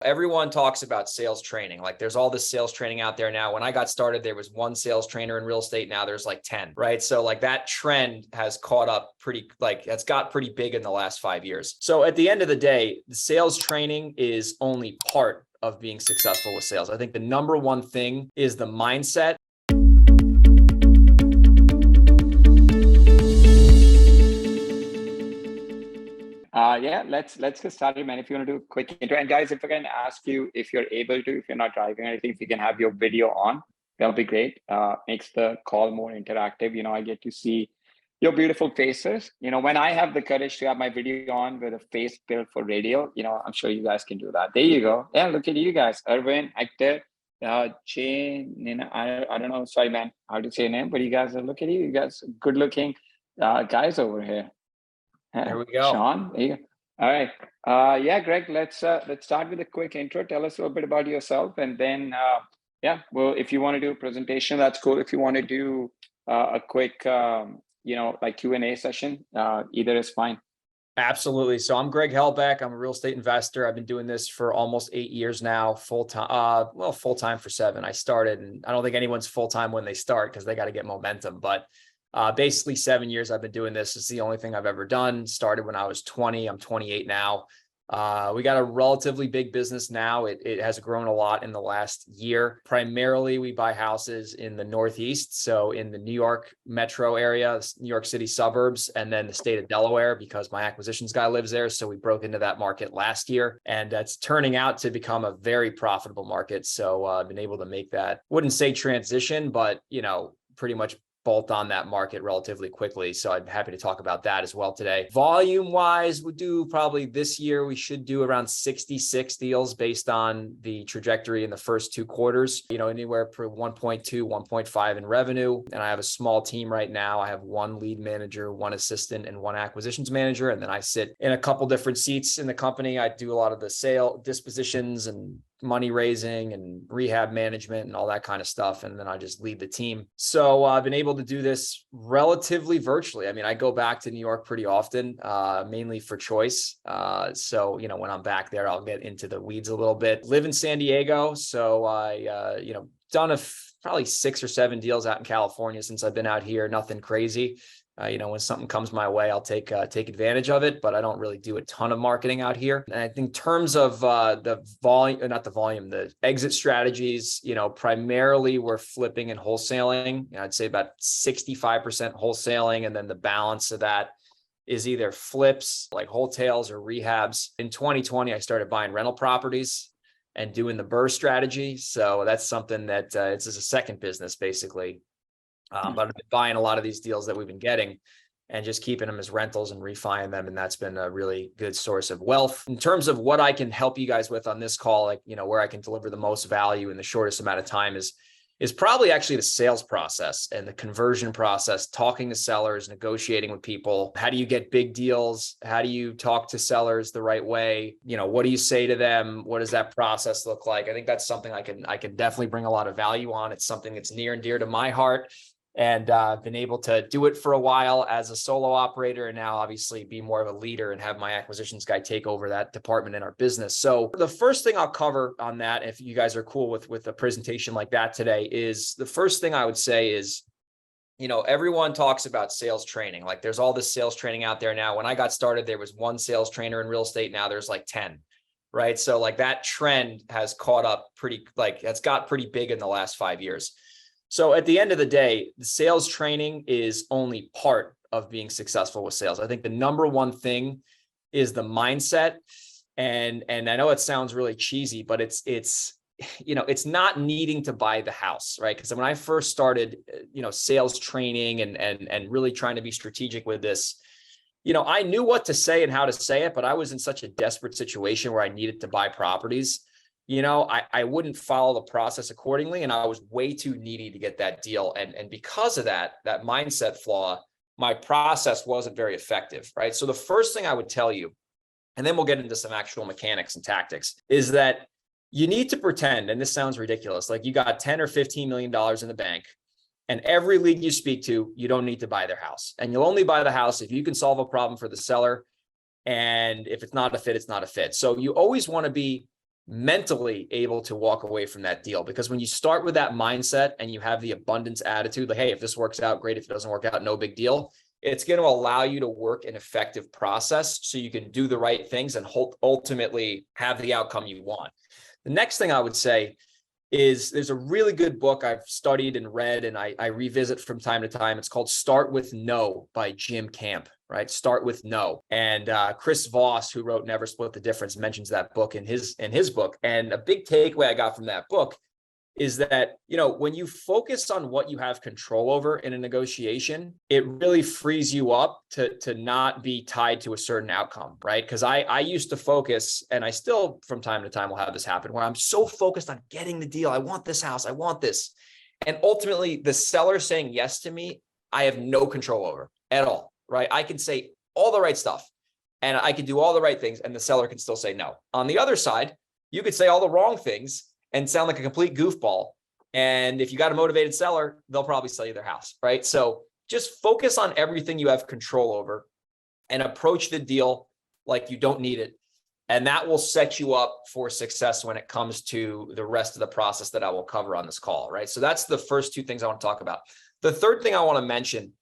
Everyone talks about sales training. Like there's all this sales training out there now. When I got started, there was one sales trainer in real estate. Now there's like 10, right? So like that trend has caught up that's got pretty big in the last 5 years. So at the end of the day, the sales training is only part of being successful with sales. I think the number one thing is the mindset. Let's get started, man. If you want to do a quick intro, and guys, if I can ask you, if you're able to, if you're not driving or anything, if you can have your video on, that'll be great. Makes the call more interactive. I get to see your beautiful faces. When I have the courage to have my video on with a face built for radio, I'm sure you guys can do that. There you go. Yeah, look at you guys. Erwin, Hector, Jane, I don't know. Sorry, man, how to say your name, but you guys, look at you. You guys, good looking guys over here. There we go. Sean, there you go. All right. Greg, let's start with a quick intro. Tell us a little bit about yourself, and then well, if you want to do a presentation, that's cool. If you want to do a quick like Q&A session, either is fine. Absolutely. So I'm Greg Helbeck. I'm a real estate investor. I've been doing this for almost 8 years now, full-time. Full-time for 7. I started, and I don't think anyone's full-time when they start because they got to get momentum, but basically 7 years I've been doing this. It's the only thing I've ever done. Started when I was 20. I'm 28 now. We got a relatively big business now. It has grown a lot in the last year. Primarily, we buy houses in the Northeast. So in the New York metro area, New York City suburbs, and then the state of Delaware, because my acquisitions guy lives there. So we broke into that market last year, and that's turning out to become a very profitable market. So I've been able to make that, wouldn't say transition, but pretty much bolt on that market relatively quickly. So I'm happy to talk about that as well today. Volume wise, we do probably this year, we should do around 66 deals based on the trajectory in the first 2 quarters, anywhere for 1.2, 1.5 in revenue. And I have a small team right now. I have 1 lead manager, 1 assistant, and 1 acquisitions manager. And then I sit in a couple different seats in the company. I do a lot of the sale dispositions and money raising and rehab management and all that kind of stuff. And then I just lead the team. So I've been able to do this relatively virtually. I mean, I go back to New York pretty often, mainly for choice. So, when I'm back there, I'll get into the weeds a little bit. Live in San Diego. So I, done probably 6 or 7 deals out in California since I've been out here. Nothing crazy. When something comes my way, I'll take advantage of it, but I don't really do a ton of marketing out here. And I think in terms of the exit strategies, primarily we're flipping and wholesaling. I'd say about 65% wholesaling, and then the balance of that is either flips like wholesales or rehabs. In 2020, I started buying rental properties and doing the BRRRR strategy. So that's something that it's a second business basically. But I've been buying a lot of these deals that we've been getting and just keeping them as rentals and refining them. And that's been a really good source of wealth. In terms of what I can help you guys with on this call, where I can deliver the most value in the shortest amount of time is probably actually the sales process and the conversion process, talking to sellers, negotiating with people. How do you get big deals? How do you talk to sellers the right way? What do you say to them? What does that process look like? I think that's something I can definitely bring a lot of value on. It's something that's near and dear to my heart. And I've been able to do it for a while as a solo operator, and now obviously be more of a leader and have my acquisitions guy take over that department in our business. So the first thing I'll cover on that, if you guys are cool with a presentation like that today, is the first thing I would say is, everyone talks about sales training. Like there's all this sales training out there now. When I got started, there was one sales trainer in real estate. Now there's like 10, right? So like that trend has caught up that's got pretty big in the last 5 years. So at the end of the day, the sales training is only part of being successful with sales. I think the number one thing is the mindset. And I know it sounds really cheesy, but it's not needing to buy the house, right? Because when I first started, sales training and really trying to be strategic with this, I knew what to say and how to say it, but I was in such a desperate situation where I needed to buy properties. I wouldn't follow the process accordingly, and I was way too needy to get that deal. And because of that mindset flaw, my process wasn't very effective, right? So the first thing I would tell you, and then we'll get into some actual mechanics and tactics, is that you need to pretend, and this sounds ridiculous, like you got 10 or $15 million in the bank, and every lead you speak to, you don't need to buy their house. And you'll only buy the house if you can solve a problem for the seller. And if it's not a fit, it's not a fit. So you always want to be mentally able to walk away from that deal. Because when you start with that mindset and you have the abundance attitude, like, hey, if this works out, great. If it doesn't work out, no big deal. It's going to allow you to work an effective process so you can do the right things and ultimately have the outcome you want. The next thing I would say is there's a really good book I've studied and read, and I revisit from time to time. It's called Start With No by Jim Camp, right? Start With No. And Chris Voss, who wrote Never Split the Difference, mentions that book in his book. And a big takeaway I got from that book is that, when you focus on what you have control over in a negotiation, it really frees you up to not be tied to a certain outcome, right? Because I used to focus, and I still from time to time will have this happen, where I'm so focused on getting the deal. I want this house. I want this. And ultimately, the seller saying yes to me, I have no control over at all, right? I can say all the right stuff and I can do all the right things, and the seller can still say no. On the other side, you could say all the wrong things and sound like a complete goofball. And if you got a motivated seller, they'll probably sell you their house, right? So just focus on everything you have control over and approach the deal like you don't need it. And that will set you up for success when it comes to the rest of the process that I will cover on this call, right? So that's the first two things I want to talk about. The third thing I want to mention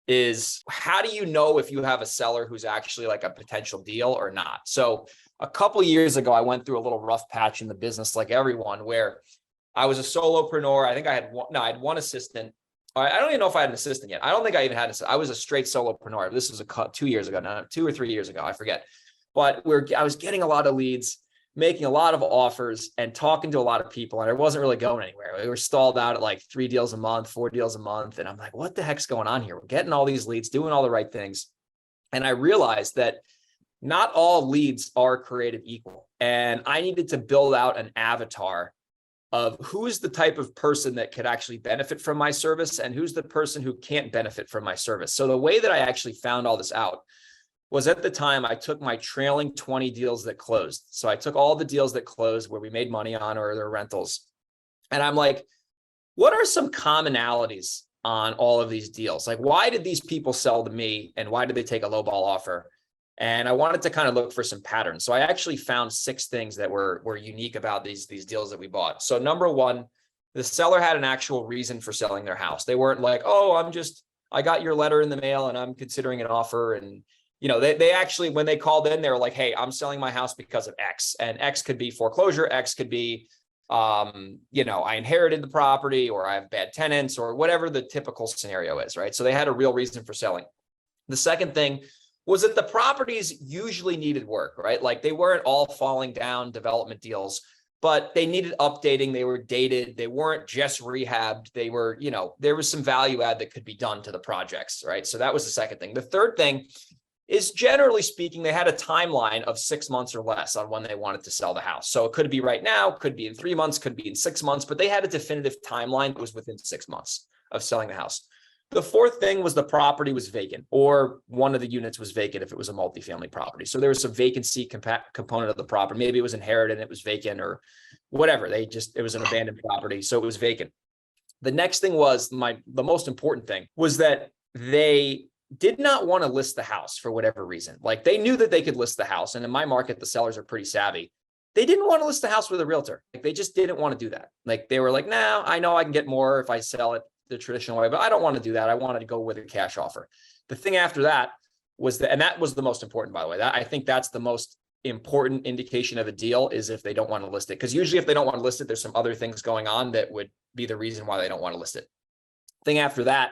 is, how do you know if you have a seller who's actually like a potential deal or not? So a couple of years ago, I went through a little rough patch in the business, like everyone, where I was a solopreneur. I think I had one assistant. I don't even know if I had an assistant yet. I don't think I even had I was a straight solopreneur. This was 2 years ago now, 2 or 3 years ago, I forget. But I was getting a lot of leads, making a lot of offers, and talking to a lot of people, and I wasn't really going anywhere. We were stalled out at like 3 deals a month, 4 deals a month. And I'm like, what the heck's going on here? We're getting all these leads, doing all the right things. And I realized that not all leads are created equal. And I needed to build out an avatar of who's the type of person that could actually benefit from my service and who's the person who can't benefit from my service. So the way that I actually found all this out was, at the time, I took my trailing 20 deals that closed. So I took all the deals that closed where we made money on, or their rentals. And I'm like, what are some commonalities on all of these deals? Like, why did these people sell to me, and why did they take a lowball offer? And I wanted to kind of look for some patterns. So I actually found 6 things that were unique about these deals that we bought. So number one, the seller had an actual reason for selling their house. They weren't like, oh, I got your letter in the mail and I'm considering an offer. And, they actually, when they called in, they were like, hey, I'm selling my house because of X. And X could be foreclosure. X could be, I inherited the property, or I have bad tenants, or whatever the typical scenario is, right? So they had a real reason for selling. The second thing was that the properties usually needed work, right? Like, they weren't all falling down development deals, but they needed updating. They were dated. They weren't just rehabbed. They were, there was some value add that could be done to the projects, right? So that was the second thing. The third thing is, generally speaking, they had a timeline of 6 months or less on when they wanted to sell the house. So it could be right now, could be in 3 months, could be in 6 months, but they had a definitive timeline that was within 6 months of selling the house. The fourth thing was the property was vacant, or one of the units was vacant if it was a multifamily property. So there was some vacancy component of the property. Maybe it was inherited and it was vacant, or whatever. It was an abandoned property, so it was vacant. The next thing was, the most important thing was that they did not want to list the house for whatever reason. Like, they knew that they could list the house. And in my market, the sellers are pretty savvy. They didn't want to list the house with a realtor. Like, they just didn't want to do that. Like, they were like, nah, I know I can get more if I sell it the traditional way, but I don't want to do that. I wanted to go with a cash offer. The thing after that was that, and that was the most important, by the way, I think that's the most important indication of a deal, is if they don't want to list it. Because usually if they don't want to list it, there's some other things going on that would be the reason why they don't want to list it. Thing after that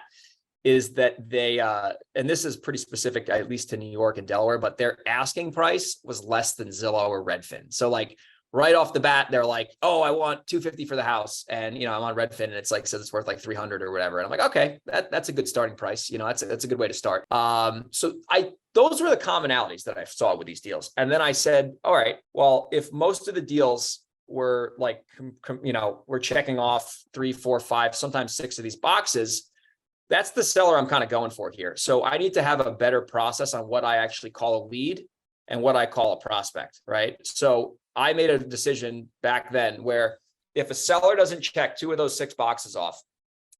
is that they, and this is pretty specific, at least to New York and Delaware, but their asking price was less than Zillow or Redfin. So like, right off the bat, they're like, oh, I want $250 for the house. And, I'm on Redfin, and it's like, says it's worth like 300 or whatever. And I'm like, okay, that's a good starting price. That's a good way to start. So those were the commonalities that I saw with these deals. And then I said, all right, well, if most of the deals were like, we're checking off 3, 4, 5, sometimes 6 of these boxes, that's the seller I'm kind of going for here. So I need to have a better process on what I actually call a lead and what I call a prospect, right? So I made a decision back then where, if a seller doesn't check 2 of those 6 boxes off,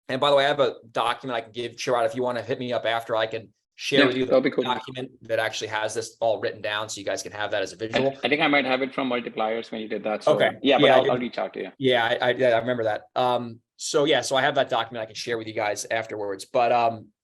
and by the way, I have a document I can give Chirag, if you want to hit me up after, I can share with you that'll be the cool. document that actually has this all written down so you guys can have that as a visual. I think I might have it from multipliers when you did that. So Okay. yeah, but Yeah, I'll reach out to you. Yeah, I remember that. So yeah, so I have that document I can share with you guys afterwards. But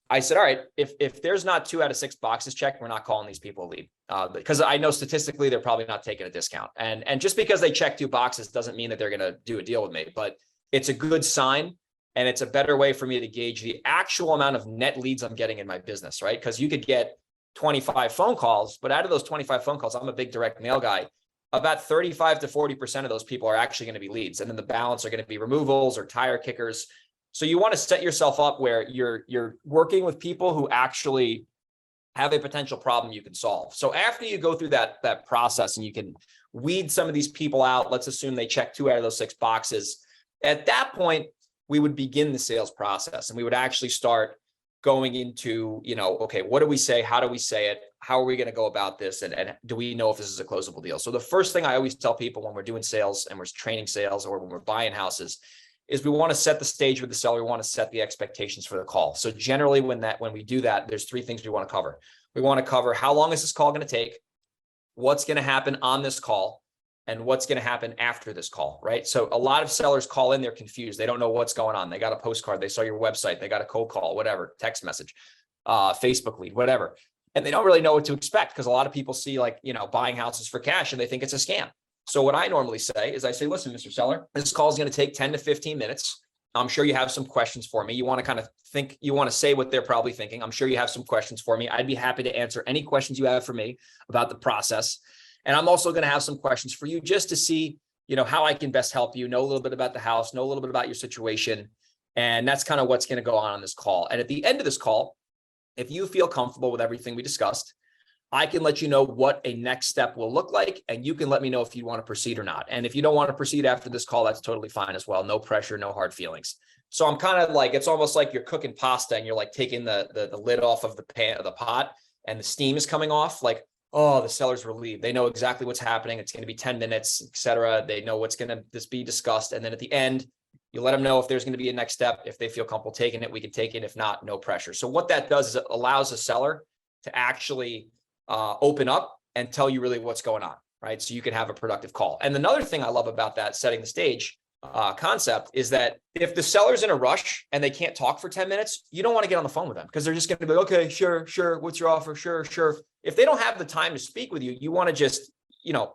I said, all right, if there's not 2 out of 6 boxes checked, we're not calling these people a lead. Because I know statistically they're probably not taking a discount. And just because they check 2 boxes doesn't mean that they're gonna do a deal with me, but it's a good sign. And it's a better way for me to gauge the actual amount of net leads I'm getting in my business, right? Because you could get 25 phone calls, but out of those 25 phone calls, I'm a big direct mail guy. About 35 to 40% of those people are actually going to be leads. And then the balance are going to be removals or tire kickers. So you want to set yourself up where you're working with people who actually have a potential problem you can solve. So after you go through that process and you can weed some of these people out, let's assume they check 2 out of those 6 boxes. At that point, we would begin the sales process and we would actually start going into, okay, what do we say? How do we say it? How are we going to go about this? And do we know if this is a closable deal? So the first thing I always tell people when we're doing sales and we're training sales or when we're buying houses is we want to set the stage with the seller. We want to set the expectations for the call. So generally when we do that, there's 3 things we want to cover. We want to cover how long is this call going to take? What's going to happen on this call? And what's going to happen after this call, right? So a lot of sellers call in, they're confused. They don't know what's going on. They got a postcard, they saw your website, they got a cold call, whatever, text message, Facebook lead, whatever. And they don't really know what to expect because a lot of people see buying houses for cash and they think it's a scam. So what I normally say is I say, listen, Mr. Seller, this call is going to take 10 to 15 minutes. I'm sure you have some questions for me. You want to kind of think, you want to say what they're probably thinking. I'm sure you have some questions for me. I'd be happy to answer any questions you have for me about the process. And I'm also going to have some questions for you just to see, how I can best help you, know a little bit about the house, know a little bit about your situation. And that's kind of what's going to go on this call. And at the end of this call, if you feel comfortable with everything we discussed, I can let you know what a next step will look like. And you can let me know if you want to proceed or not. And if you don't want to proceed after this call, that's totally fine as well. No pressure, no hard feelings. So I'm kind of like, it's almost like you're cooking pasta and you're like taking the lid off of the pan of the pot and the steam is coming off. Like, oh, the seller's relieved. They know exactly what's happening. It's going to be 10 minutes, et cetera. They know what's going to be discussed. And then at the end, you let them know if there's going to be a next step. If they feel comfortable taking it, we can take it. If not, no pressure. So what that does is it allows a seller to actually open up and tell you really what's going on, right? So you can have a productive call. And another thing I love about that setting the stage concept is that if the seller's in a rush and they can't talk for 10 minutes, you don't want to get on the phone with them because they're just going to be like, okay, sure. What's your offer? Sure. If they don't have the time to speak with you, you want to just,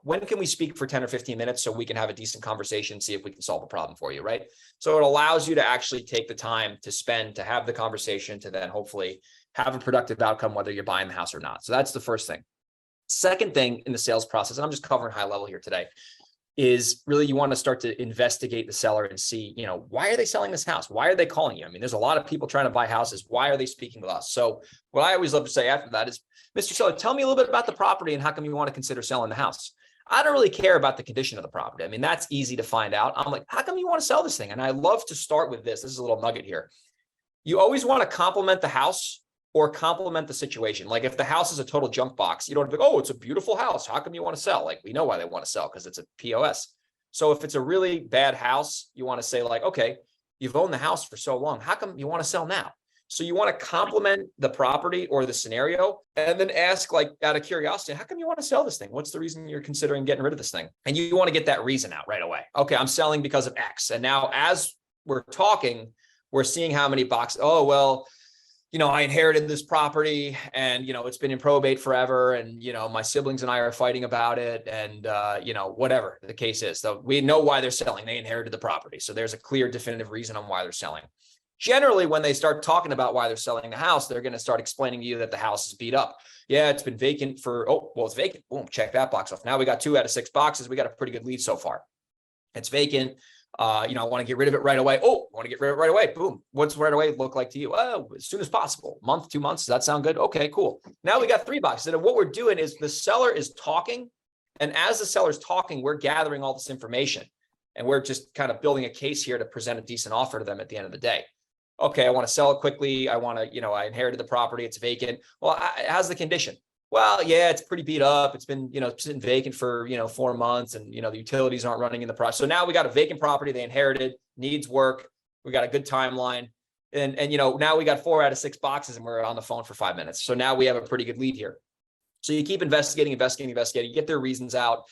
when can we speak for 10 or 15 minutes so we can have a decent conversation, see if we can solve a problem for you, right? So it allows you to actually take the time to spend, to have the conversation, to then hopefully have a productive outcome, whether you're buying the house or not. So that's the first thing. Second thing in the sales process, and I'm just covering high level here today, is really you want to start to investigate the seller and see, why are they selling this house? Why are they calling you? I mean, there's a lot of people trying to buy houses. Why are they speaking with us? So what I always love to say after that is, Mr. Seller, tell me a little bit about the property and how come you want to consider selling the house? I don't really care about the condition of the property. I mean, that's easy to find out. I'm like, how come you want to sell this thing? And I love to start with this. This is a little nugget here. You always want to compliment the house or complement the situation. Like if the house is a total junk box, you don't have to be, oh, it's a beautiful house. How come you want to sell? Like we know why they want to sell because it's a POS. So if it's a really bad house, you want to say like, okay, you've owned the house for so long. How come you want to sell now? So you want to complement the property or the scenario and then ask like out of curiosity, how come you want to sell this thing? What's the reason you're considering getting rid of this thing? And you want to get that reason out right away. Okay, I'm selling because of X. And now as we're talking, we're seeing how many boxes. Oh, well, I inherited this property and, it's been in probate forever. And, my siblings and I are fighting about it. And, whatever the case is. So we know why they're selling. They inherited the property. So there's a clear, definitive reason on why they're selling. Generally, when they start talking about why they're selling the house, they're going to start explaining to you that the house is beat up. Yeah, it's been vacant it's vacant. Boom, check that box off. Now we got 2 out of 6 boxes. We got a pretty good lead so far. It's vacant. I want to get rid of it right away. Oh, I want to get rid of it right away. Boom. What's right away look like to you? Oh, as soon as possible. Month, 2 months. Does that sound good? Okay, cool. Now we got 3 boxes. And what we're doing is the seller is talking. And as the seller's talking, we're gathering all this information. And we're just kind of building a case here to present a decent offer to them at the end of the day. Okay, I want to sell it quickly. I want to, I inherited the property. It's vacant. Well, how's the condition? Well, yeah, it's pretty beat up. It's been, sitting vacant for, 4 months and, the utilities aren't running in the process. So now we got a vacant property they inherited, needs work. We got a good timeline. And now we got 4 out of 6 boxes and we're on the phone for 5 minutes. So now we have a pretty good lead here. So you keep investigating, you get their reasons out.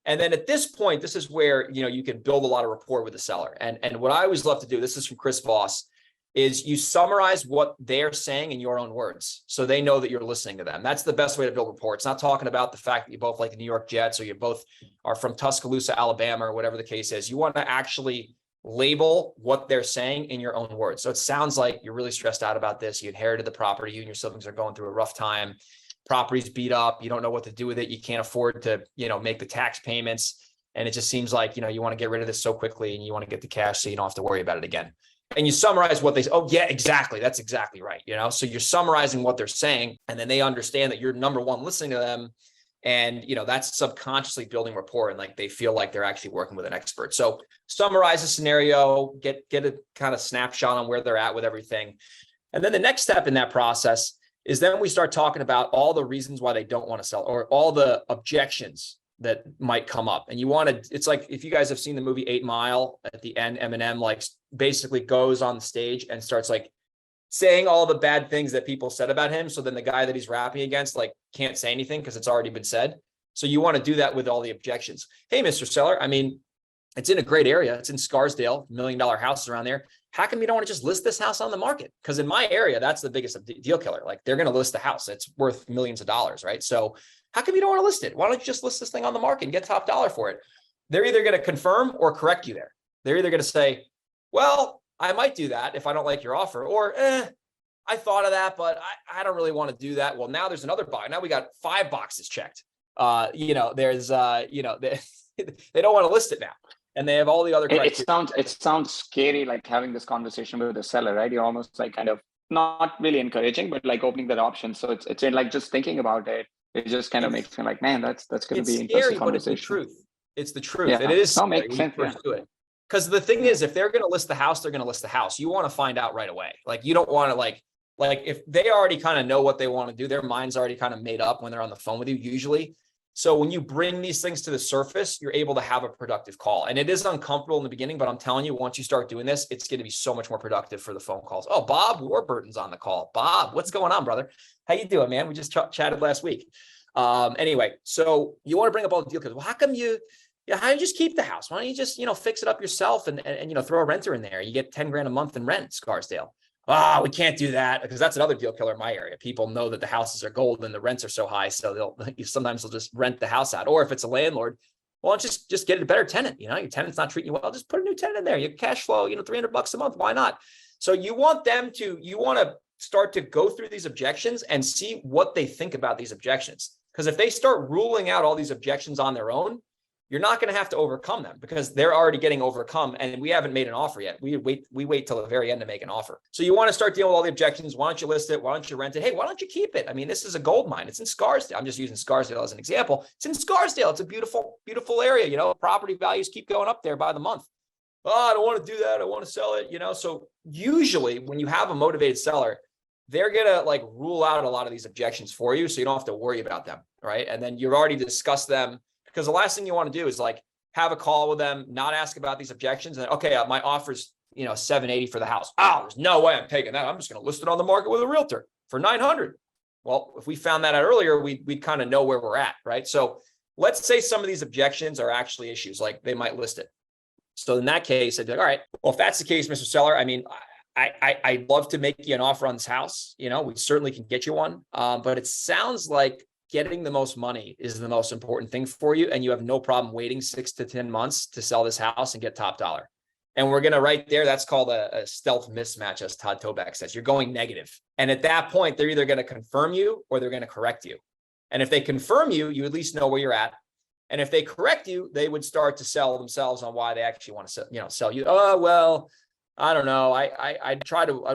And then at this point, this is where, you can build a lot of rapport with the seller. And what I always love to do, this is from Chris Voss, is you summarize what they're saying in your own words. So they know that you're listening to them. That's the best way to build rapport. It's not talking about the fact that you both like the New York Jets or you both are from Tuscaloosa, Alabama, or whatever the case is. You want to actually label what they're saying in your own words. So it sounds like you're really stressed out about this. You inherited the property. You and your siblings are going through a rough time. Property's beat up. You don't know what to do with it. You can't afford to, make the tax payments. And it just seems like, you want to get rid of this so quickly and you want to get the cash so you don't have to worry about it again. And you summarize what they say. Oh, yeah, exactly. That's exactly right. So you're summarizing what they're saying, and then they understand that you're number one listening to them. And, that's subconsciously building rapport, and like they feel like they're actually working with an expert. So summarize the scenario, get a kind of snapshot on where they're at with everything. And then the next step in that process is then we start talking about all the reasons why they don't want to sell, or all the objections that might come up. And you want to, it's like, if you guys have seen the movie 8 Mile, at the end, Eminem like basically goes on the stage and starts like saying all the bad things that people said about him. So then the guy that he's rapping against like can't say anything because it's already been said. So you want to do that with all the objections. Hey, Mr. Seller, I mean, it's in a great area. It's in Scarsdale, $1 million houses around there. How come you don't want to just list this house on the market? Because in my area, that's the biggest deal killer. Like they're going to list the house. It's worth millions of dollars, right? So how come you don't want to list it? Why don't you just list this thing on the market and get top dollar for it? They're either going to confirm or correct you there. They're either going to say, well, I might do that if I don't like your offer, or I thought of that, but I don't really want to do that. Well, now there's another box. Now we got 5 boxes checked. There's, they don't want to list it now. And they have all the other criteria. It sounds scary, like having this conversation with the seller, right? You're almost like kind of not really encouraging, but like opening that option. So it's like just thinking about it. It just kind of makes me like, man, that's going to be interesting conversation. But it's the truth. It's the truth. Yeah. It is. No, makes sense. Because the thing is, if they're going to list the house, they're going to list the house. You want to find out right away. Like you don't want to like if they already kind of know what they want to do, their mind's already kind of made up when they're on the phone with you usually. So when you bring these things to the surface, you're able to have a productive call. And it is uncomfortable in the beginning, but I'm telling you, once you start doing this, it's going to be so much more productive for the phone calls. Oh, Bob Warburton's on the call. Bob, what's going on, brother? How you doing, man? We just chatted last week. Anyway, so you want to bring up all the deal because, well, how do you just keep the house? Why don't you just, fix it up yourself and throw a renter in there? You get 10 grand a month in rent, Scarsdale. We can't do that because that's another deal killer in my area. People know that the houses are gold and the rents are so high. So sometimes they'll just rent the house out. Or if it's a landlord, well, just get a better tenant. Your tenant's not treating you well. Just put a new tenant in there. Your cash flow, $300 a month. Why not? So you want to start to go through these objections and see what they think about these objections. Because if they start ruling out all these objections on their own, you're not going to have to overcome them because they're already getting overcome and we haven't made an offer yet. We wait till the very end to make an offer. So you want to start dealing with all the objections. Why don't you list it? Why don't you rent it? Hey, why don't you keep it? I mean, this is a gold mine. It's in Scarsdale. I'm just using Scarsdale as an example. It's in Scarsdale. It's a beautiful, beautiful area. Property values keep going up there by the month. Oh, I don't want to do that. I want to sell it. So usually when you have a motivated seller, they're going to like rule out a lot of these objections for you. So you don't have to worry about them. Right. And then you've already discussed them. Because the last thing you want to do is like have a call with them, not ask about these objections. And okay, my offer's, $780 for the house. Oh, there's no way I'm taking that. I'm just going to list it on the market with a realtor for $900. Well, if we found that out earlier, we'd kind of know where we're at, right? So let's say some of these objections are actually issues, like they might list it. So in that case, I'd be like, all right, well, if that's the case, Mr. Seller, I mean, I'd love to make you an offer on this house. We certainly can get you one. But it sounds like getting the most money is the most important thing for you. And you have no problem waiting 6 to 10 months to sell this house and get top dollar. And we're going to right there. That's called a stealth mismatch, as Todd Toback says. You're going negative. And at that point, they're either going to confirm you or they're going to correct you. And if they confirm you, you at least know where you're at. And if they correct you, they would start to sell themselves on why they actually want to sell you. Oh, well, I don't know. I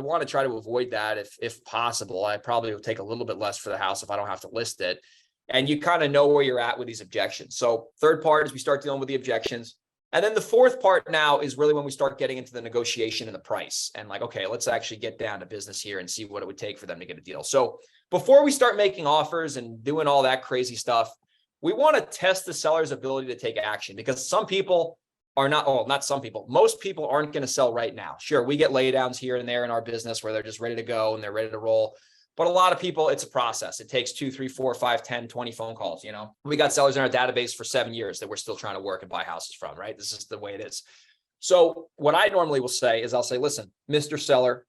want to try to avoid that if possible. I probably would take a little bit less for the house if I don't have to list it. And you kind of know where you're at with these objections. So third part is we start dealing with the objections. And then the fourth part now is really when we start getting into the negotiation and the price and like, okay, let's actually get down to business here and see what it would take for them to get a deal. So before we start making offers and doing all that crazy stuff, we want to test the seller's ability to take action because some people, are not, oh, not some people, most people aren't going to sell right now. Sure, we get laydowns here and there in our business where they're just ready to go and they're ready to roll. But a lot of people, it's a process. It takes 2, 3, 4, 5, 10, 20 phone calls. You know, we got sellers in our database for 7 years that we're still trying to work and buy houses from, right? This is the way it is. So what I normally will say is I'll say, listen, Mr. Seller,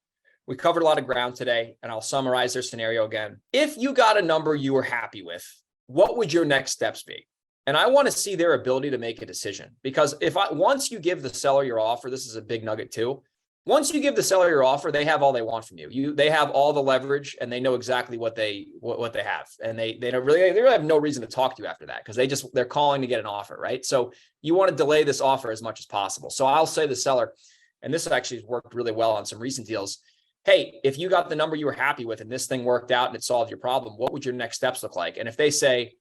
we covered a lot of ground today, and I'll summarize their scenario again. If you got a number you were happy with, what would your next steps be? And I want to see their ability to make a decision, because once you give the seller your offer, this is a big nugget too. Once you give the seller your offer, they have all they want from you. They have all the leverage, and they know exactly what they have, and they really have no reason to talk to you after that, because they're calling to get an offer, right? So you want to delay this offer as much as possible. So I'll say to the seller, and this actually has worked really well on some recent deals. Hey, if you got the number you were happy with and this thing worked out and it solved your problem, what would your next steps look like? And if they say,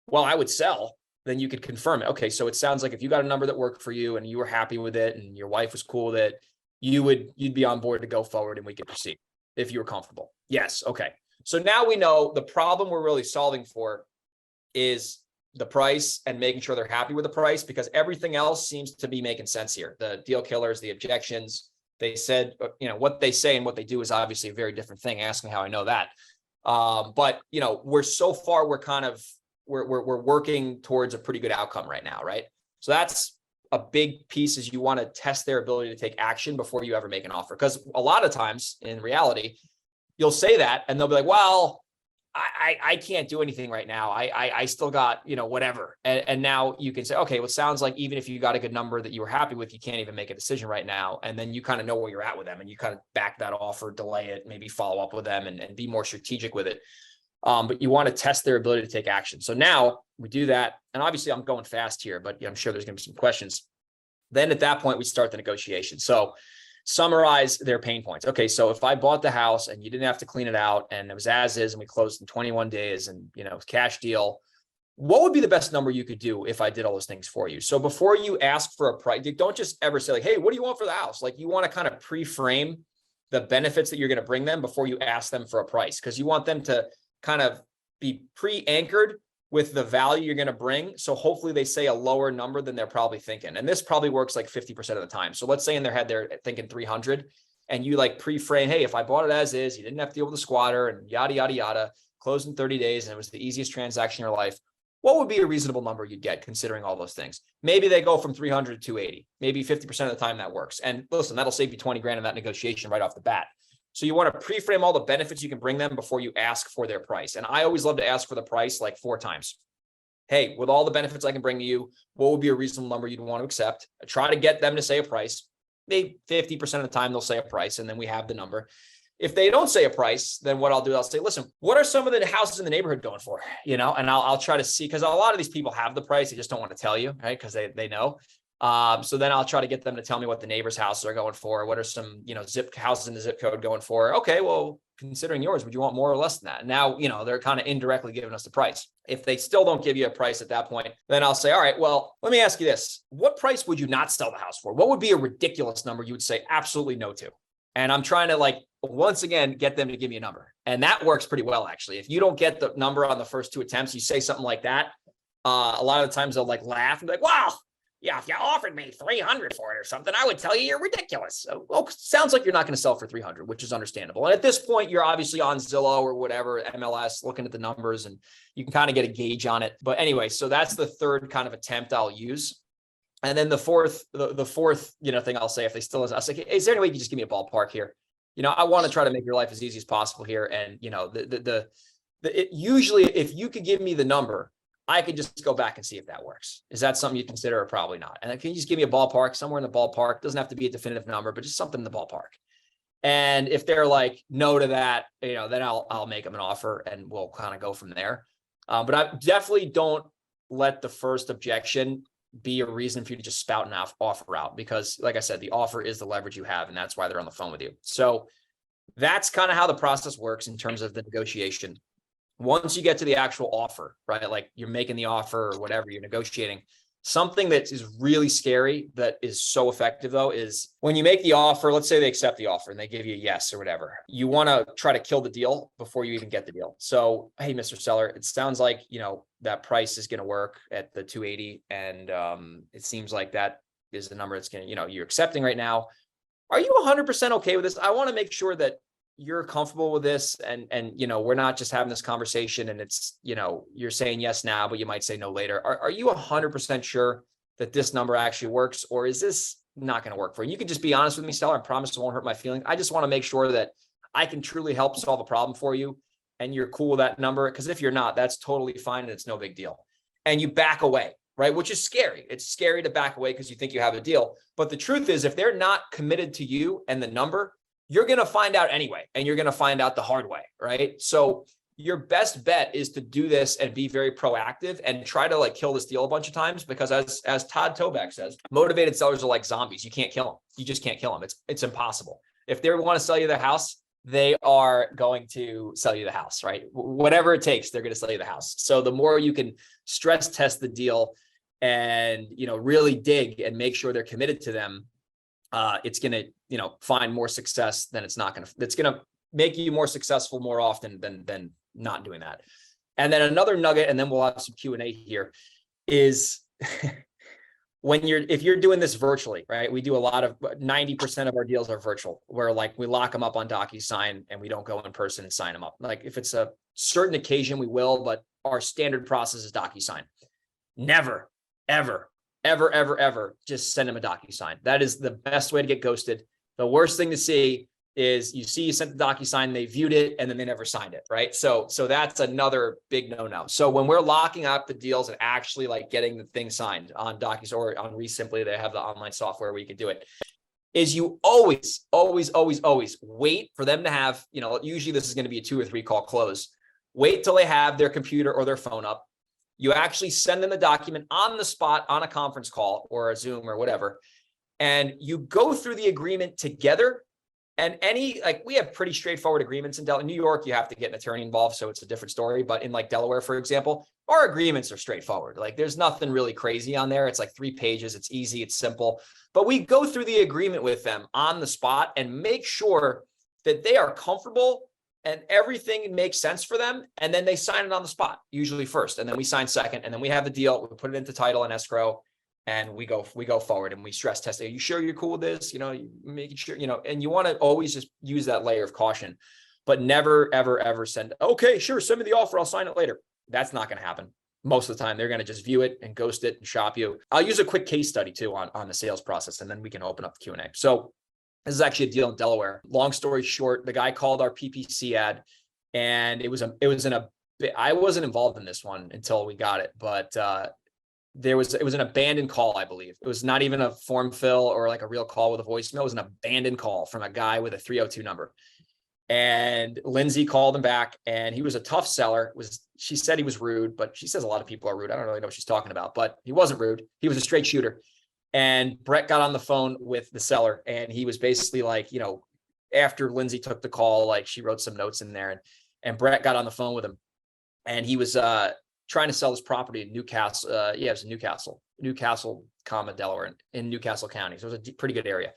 well, I would sell, then you could confirm it. Okay, so it sounds like if you got a number that worked for you and you were happy with it and your wife was cool with it, you'd be on board to go forward and we could proceed if you were comfortable. Yes. Okay. So now we know the problem we're really solving for is the price and making sure they're happy with the price, because everything else seems to be making sense here. The deal killers, the objections, they said, what they say and what they do is obviously a very different thing. Ask me how I know that. But we're working towards a pretty good outcome right now, right? So that's a big piece, is you want to test their ability to take action before you ever make an offer. Because a lot of times in reality, you'll say that and they'll be like, well, I can't do anything right now. I still got, whatever. And now you can say, okay, well, it sounds like even if you got a good number that you were happy with, you can't even make a decision right now. And then you kind of know where you're at with them and you kind of back that offer, delay it, maybe follow up with them and be more strategic with it. But you want to test their ability to take action. So now we do that. And obviously I'm going fast here, but I'm sure there's going to be some questions. Then at that point, we start the negotiation. So summarize their pain points. Okay, so if I bought the house and you didn't have to clean it out and it was as is and we closed in 21 days and, cash deal, what would be the best number you could do if I did all those things for you? So before you ask for a price, don't just ever say like, hey, what do you want for the house? Like, you want to kind of pre-frame the benefits that you're going to bring them before you ask them for a price, because you want them to kind of be pre-anchored with the value you're going to bring. So hopefully they say a lower number than they're probably thinking. And this probably works like 50% of the time. So let's say in their head, they're thinking 300 and you like pre-frame, hey, if I bought it as is, you didn't have to deal with the squatter and yada, yada, yada, closed in 30 days. And it was the easiest transaction in your life. What would be a reasonable number you'd get considering all those things? Maybe they go from 300 to 280, maybe 50% of the time that works. And listen, that'll save you 20 grand in that negotiation right off the bat. So you want to pre-frame all the benefits you can bring them before you ask for their price. And I always love to ask for the price like 4 times. Hey, with all the benefits I can bring to you, what would be a reasonable number you'd want to accept? I try to get them to say a price. Maybe 50% of the time they'll say a price, and then we have the number. If they don't say a price, then what I'll do, I'll say, listen, what are some of the houses in the neighborhood going for? And I'll try to see, because a lot of these people have the price, they just don't want to tell you, right? Because they know. So then I'll try to get them to tell me what the neighbors' houses are going for. What are some, zip houses in the zip code going for? Okay, well, considering yours, would you want more or less than that? Now, they're kind of indirectly giving us the price. If they still don't give you a price at that point, then I'll say, all right, well, let me ask you this. What price would you not sell the house for? What would be a ridiculous number you would say absolutely no to? And I'm trying to once again, get them to give me a number. And that works pretty well, actually. If you don't get the number on the first 2 attempts, you say something like that. A lot of the times they'll laugh and be like, wow, yeah, if you offered me 300 for it or something, I would tell you you're ridiculous. So, well, sounds like you're not going to sell for 300, which is understandable. And at this point, you're obviously on Zillow or whatever, MLS, looking at the numbers, and you can kind of get a gauge on it. But anyway, so that's the third kind of attempt I'll use. And then the fourth thing I'll say, if they still, I'll say, hey, is there any way you can just give me a ballpark here? I want to try to make your life as easy as possible here. And, usually if you could give me the number, I could just go back and see if that works. Is that something you consider or probably not? And can you just give me a ballpark, somewhere in the ballpark? Doesn't have to be a definitive number, but just something in the ballpark. And if they're like, no to that, then I'll make them an offer and we'll kind of go from there. But I definitely don't let the first objection be a reason for you to just spout an offer out, because like I said, the offer is the leverage you have, and that's why they're on the phone with you. So that's kind of how the process works in terms of the negotiation. Once you get to the actual offer, right? Like you're making the offer or whatever, you're negotiating. Something that is really scary that is so effective though, is when you make the offer, let's say they accept the offer and they give you a yes or whatever, you want to try to kill the deal before you even get the deal. So, hey, Mr. Seller, it sounds like, that price is going to work at the 280. And it seems like that is the number that's going to, you're accepting right now. Are you 100% okay with this? I want to make sure that you're comfortable with this, and we're not just having this conversation and it's, you're saying yes now, but you might say no later. Are you 100% sure that this number actually works, or is this not going to work for you? You can just be honest with me, seller. I promise it won't hurt my feelings. I just want to make sure that I can truly help solve a problem for you and you're cool with that number. Because if you're not, that's totally fine and it's no big deal. And you back away, right? Which is scary. It's scary to back away because you think you have a deal. But the truth is, if they're not committed to you and the number, you're going to find out anyway, and you're going to find out the hard way, right? So your best bet is to do this and be very proactive and try to like kill this deal a bunch of times, because as Todd Toback says, motivated sellers are like zombies. You can't kill them. You just can't kill them. It's impossible. If they want to sell you their house, they are going to sell you the house, right? Whatever it takes, they're going to sell you the house. So the more you can stress test the deal and, really dig and make sure they're committed to them, it's going to, find more success than it's going to make you more successful more often than not doing that. And then another nugget, and then we'll have some Q&A here, is if you're doing this virtually, right? We do a lot of 90% of our deals are virtual, where like we lock them up on DocuSign and we don't go in person and sign them up. Like if it's a certain occasion, we will, but our standard process is DocuSign. Never, ever, ever, ever, ever just send them a DocuSign. That is the best way to get ghosted. The worst thing to see is you sent the DocuSign, they viewed it, and then they never signed it, right? So that's another big no-no. So when we're locking up the deals and actually like getting the thing signed on DocuSign or on REsimpli, they have the online software where you can do it, is you always, always, always, always wait for them to have, usually this is going to be a 2 or 3 call close. Wait till they have their computer or their phone up. You actually send them the document on the spot on a conference call or a Zoom or whatever, and you go through the agreement together. And we have pretty straightforward agreements in New York. You have to get an attorney involved, so it's a different story. But in like Delaware, for example, our agreements are straightforward. Like there's nothing really crazy on there. It's like 3 pages. It's easy. It's simple. But we go through the agreement with them on the spot and make sure that they are comfortable and everything makes sense for them. And then they sign it on the spot, usually first. And then we sign second. And then we have the deal. We put it into title and escrow. And we go forward and we stress test it. Are you sure you're cool with this? Making sure, and you want to always just use that layer of caution, but never, ever, ever send, okay, sure, send me the offer, I'll sign it later. That's not going to happen. Most of the time, they're going to just view it and ghost it and shop you. I'll use a quick case study too on the sales process, and then we can open up the Q&A. So this is actually a deal in Delaware. Long story short, the guy called our PPC ad, and I wasn't involved in this one until we got it, but it was an abandoned call, I believe. It was not even a form fill or like a real call with a voicemail. It was an abandoned call from a guy with a 302 number. And Lindsay called him back, and he was a tough seller. She said he was rude, but she says a lot of people are rude. I don't really know what she's talking about, but he wasn't rude. He was a straight shooter. And Brett got on the phone with the seller, and he was basically like, after Lindsay took the call, like she wrote some notes in there, and Brett got on the phone with him, and he was trying to sell this property in Newcastle. It was in Newcastle, Delaware, in Newcastle County. So it was a pretty good area.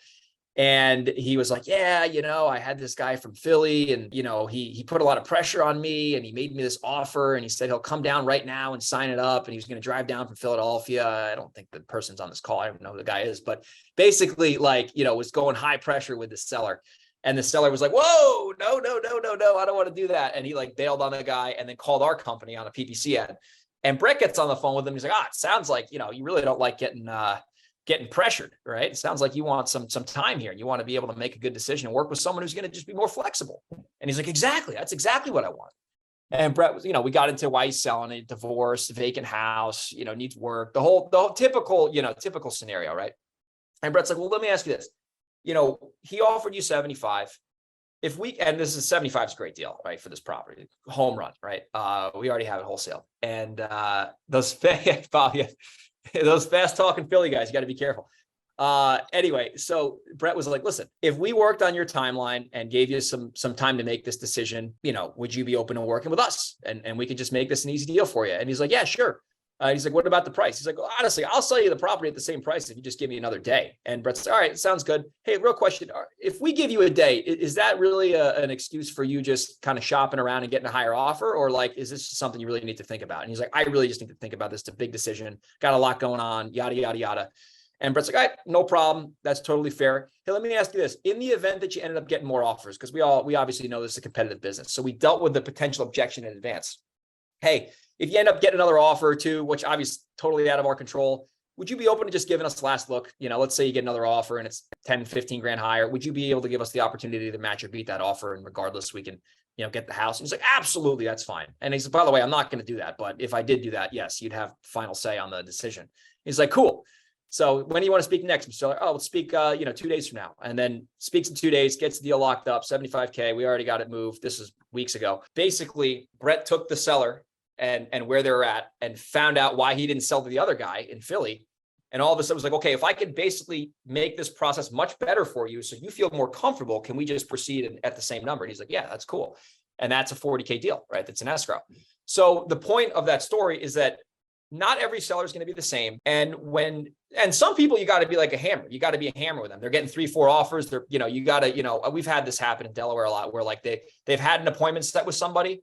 And he was like, yeah, I had this guy from Philly, and, he put a lot of pressure on me, and he made me this offer, and he said he'll come down right now and sign it up. And he was going to drive down from Philadelphia. I don't think the person's on this call. I don't know who the guy is, but basically was going high pressure with the seller. And the seller was like, whoa, no, I don't want to do that. And he like bailed on the guy and then called our company on a PPC ad. And Brett gets on the phone with him. He's like, it sounds like, you really don't like getting pressured, right? It sounds like you want some time here. You want to be able to make a good decision and work with someone who's going to just be more flexible. And he's like, exactly. That's exactly what I want. And Brett was, we got into why he's selling it, divorce, vacant house, needs work, the whole typical scenario, right? And Brett's like, well, let me ask you this. He offered you 75. And this is 75 is a great deal, right? For this property, home run, right? We already have it wholesale. And those fast talking Philly guys, you got to be careful. Anyway, so Brett was like, listen, if we worked on your timeline and gave you some time to make this decision, would you be open to working with us? And we could just make this an easy deal for you. And he's like, yeah, sure. He's like, what about the price? He's like, well, honestly, I'll sell you the property at the same price if you just give me another day. And Brett's like, all right, sounds good. Hey, real question. If we give you a day, is that really an excuse for you just kind of shopping around and getting a higher offer? Or like, is this something you really need to think about? And he's like, I really just need to think about this. It's a big decision. Got a lot going on, yada, yada, yada. And Brett's like, all right, no problem. That's totally fair. Hey, let me ask you this. In the event that you ended up getting more offers, because we obviously know this is a competitive business. So we dealt with the potential objection in advance. Hey, if you end up getting another offer or two, which obviously totally out of our control, would you be open to just giving us the last look? Let's say you get another offer and it's 10, 15 grand higher. Would you be able to give us the opportunity to match or beat that offer? And regardless, we can, get the house. And he's like, absolutely, that's fine. And he's like, by the way, I'm not going to do that. But if I did do that, yes, you'd have final say on the decision. He's like, cool. So when do you want to speak next? Mr. Seller? Oh, we'll speak, 2 days from now. And then speaks in 2 days, gets the deal locked up, 75K. We already got it moved. This is weeks ago. Basically, Brett took the seller and where they're at and found out why he didn't sell to the other guy in Philly. And all of a sudden was like, okay, if I could basically make this process much better for you so you feel more comfortable, can we just proceed at the same number? And he's like, yeah, that's cool. And that's a 40K deal, right? That's an escrow. So the point of that story is that not every seller is going to be the same. And some people, you got to be like a hammer. You got to be a hammer with them. They're getting 3-4 offers. They're, you got to, we've had this happen in Delaware a lot where like they've had an appointment set with somebody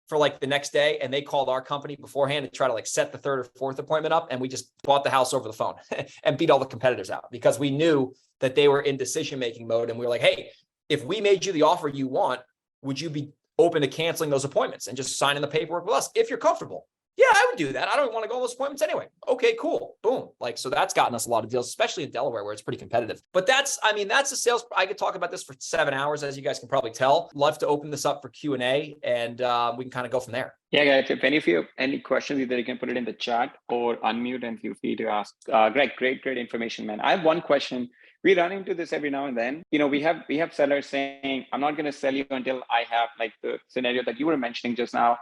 for like the next day. And they called our company beforehand to try to like set the 3rd or 4th appointment up. And we just bought the house over the phone and beat all the competitors out because we knew that they were in decision-making mode. And we were like, hey, if we made you the offer you want, would you be open to canceling those appointments and just signing the paperwork with us if you're comfortable? Yeah, I would do that. I don't want to go on those appointments anyway. Okay, cool. Boom. So that's gotten us a lot of deals, especially in Delaware where it's pretty competitive. But that's the sales. I could talk about this for 7 hours, as you guys can probably tell. Love to open this up for Q&A and we can kind of go from there. Yeah, guys, if any of you have any questions, either you can put it in the chat or unmute and feel free to ask. Greg, great information, man. I have one question. We run into this every now and then. We have sellers saying, I'm not going to sell you until I have like the scenario that you were mentioning just now.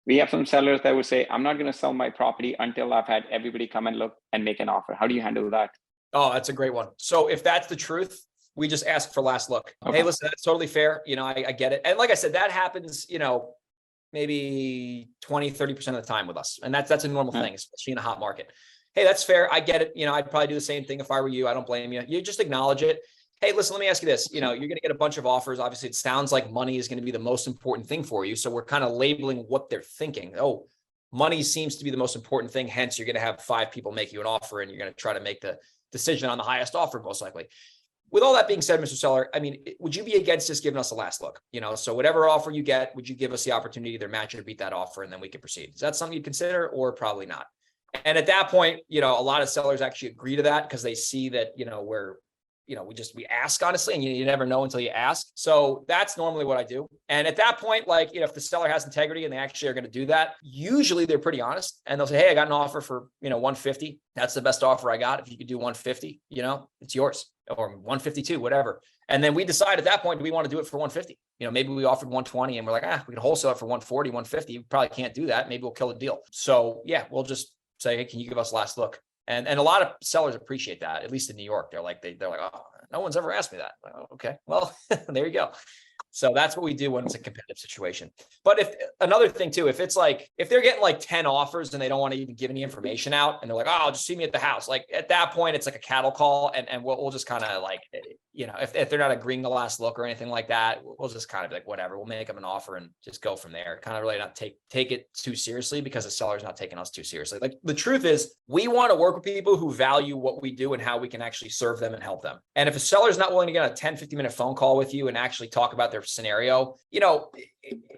We have some sellers that would say, I'm not going to sell my property until I've had everybody come and look and make an offer. How do you handle that? Oh, that's a great one. So if that's the truth, we just ask for last look. Okay. Hey, listen, that's totally fair. I get it. And like I said, that happens, maybe 20, 30% of the time with us. And that's a normal thing, especially in a hot market. Hey, that's fair. I get it. I'd probably do the same thing if I were you. I don't blame you. You just acknowledge it. Hey, listen, let me ask you this. You're going to get a bunch of offers. Obviously, it sounds like money is going to be the most important thing for you. So we're kind of labeling what they're thinking. Oh, money seems to be the most important thing. Hence, you're going to have 5 people make you an offer and you're going to try to make the decision on the highest offer, most likely. With all that being said, Mr. Seller, would you be against just giving us a last look? So whatever offer you get, would you give us the opportunity to either match or beat that offer and then we can proceed? Is that something you'd consider or probably not? And at that point, a lot of sellers actually agree to that because they see that, we ask honestly, and you never know until you ask. So that's normally what I do. And at that point, if the seller has integrity and they actually are going to do that, usually they're pretty honest and they'll say, hey, I got an offer for, 150. That's the best offer I got. If you could do 150, it's yours, or 152, whatever. And then we decide at that point, do we want to do it for 150? Maybe we offered 120 and we're like, we can wholesale it for 140, 150. We probably can't do that. Maybe we'll kill the deal. So yeah, we'll just say, hey, can you give us last look? And a lot of sellers appreciate that, at least in New York. They're like, oh, no one's ever asked me that. Like, oh, okay, well, there you go. So that's what we do when it's a competitive situation. But if another thing too, if they're getting like 10 offers and they don't want to even give any information out and they're like, oh, just see me at the house. Like at that point, it's like a cattle call. And we'll just kind of like, if they're not agreeing the last look or anything like that, we'll just kind of be like, whatever, we'll make them an offer and just go from there. Kind of really not take it too seriously because the seller's not taking us too seriously. Like the truth is we want to work with people who value what we do and how we can actually serve them and help them. And if a seller's not willing to get a 10, 15-minute phone call with you and actually talk about their scenario,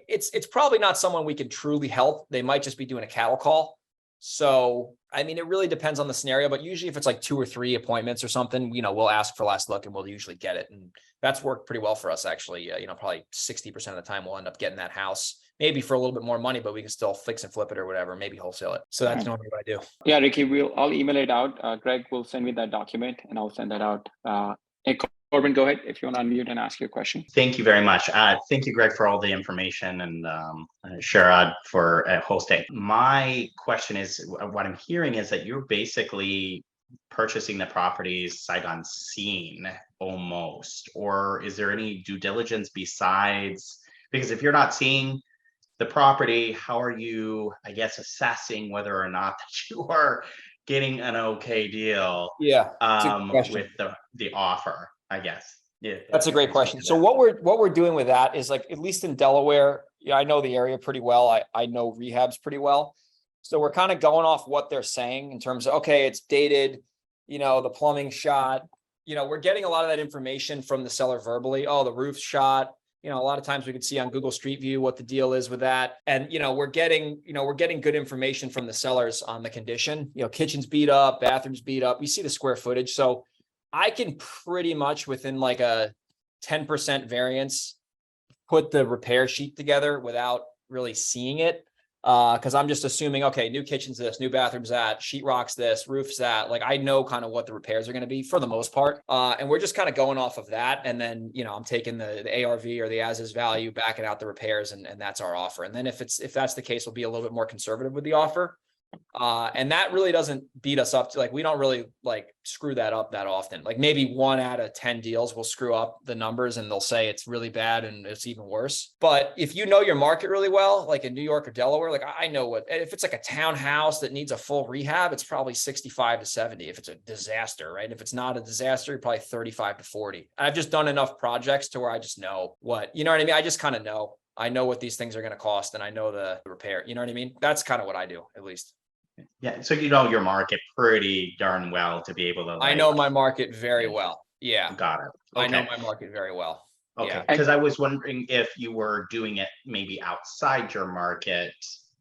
it's probably not someone we can truly help. They might just be doing a cattle call. So, it really depends on the scenario, but usually if it's like 2 or 3 appointments or something, we'll ask for last look and we'll usually get it. And that's worked pretty well for us, actually. Probably 60% of the time we'll end up getting that house, maybe for a little bit more money, but we can still fix and flip it or whatever, maybe wholesale it. So that's normally what I do. Yeah, Ricky, I'll email it out. Greg will send me that document and I'll send that out. Hey, Corbin, go ahead if you want to unmute and ask your question. Thank you very much. Thank you, Greg, for all the information and Sharad for hosting. My question is, what I'm hearing is that you're basically purchasing the properties sight unseen almost, or is there any due diligence besides? Because if you're not seeing the property, how are you, assessing whether or not that you are getting an okay deal? Yeah, with the offer, I guess. Yeah, that's a great question. So what we're doing with that is like, at least in Delaware, I know the area pretty well. I know rehabs pretty well. So we're kind of going off what they're saying in terms of, okay, it's dated, the plumbing shot. We're getting a lot of that information from the seller verbally. Oh, the roof's shot. A lot of times we can see on Google Street View what the deal is with that. And, we're getting good information from the sellers on the condition. Kitchen's beat up, bathrooms beat up. We see the square footage. So I can pretty much within like a 10% variance put the repair sheet together without really seeing it. Because I'm just assuming, okay, new kitchen's this, new bathroom's that, sheetrock's this, roof's that. Like I know kind of what the repairs are going to be for the most part. And we're just kind of going off of that. And then, I'm taking the ARV or the as is value, backing out the repairs, and that's our offer. And then if that's the case, we'll be a little bit more conservative with the offer. And that really doesn't beat us up to like, we don't really like screw that up that often. Like maybe 1 out of 10 deals will screw up the numbers and they'll say it's really bad and it's even worse. But if you know your market really well, like in New York or Delaware, like I know if it's like a townhouse that needs a full rehab, it's probably 65 to 70. If it's a disaster, right? If it's not a disaster, probably 35 to 40. I've just done enough projects to where I just know what I mean? I just kind of know. I know what these things are going to cost and I know the repair, you know what I mean? That's kind of what I do, at least. Yeah, so you know your market pretty darn well to be able to. I know my market very well. Yeah, got it. I know my market very well. Okay, because I was wondering if you were doing it maybe outside your market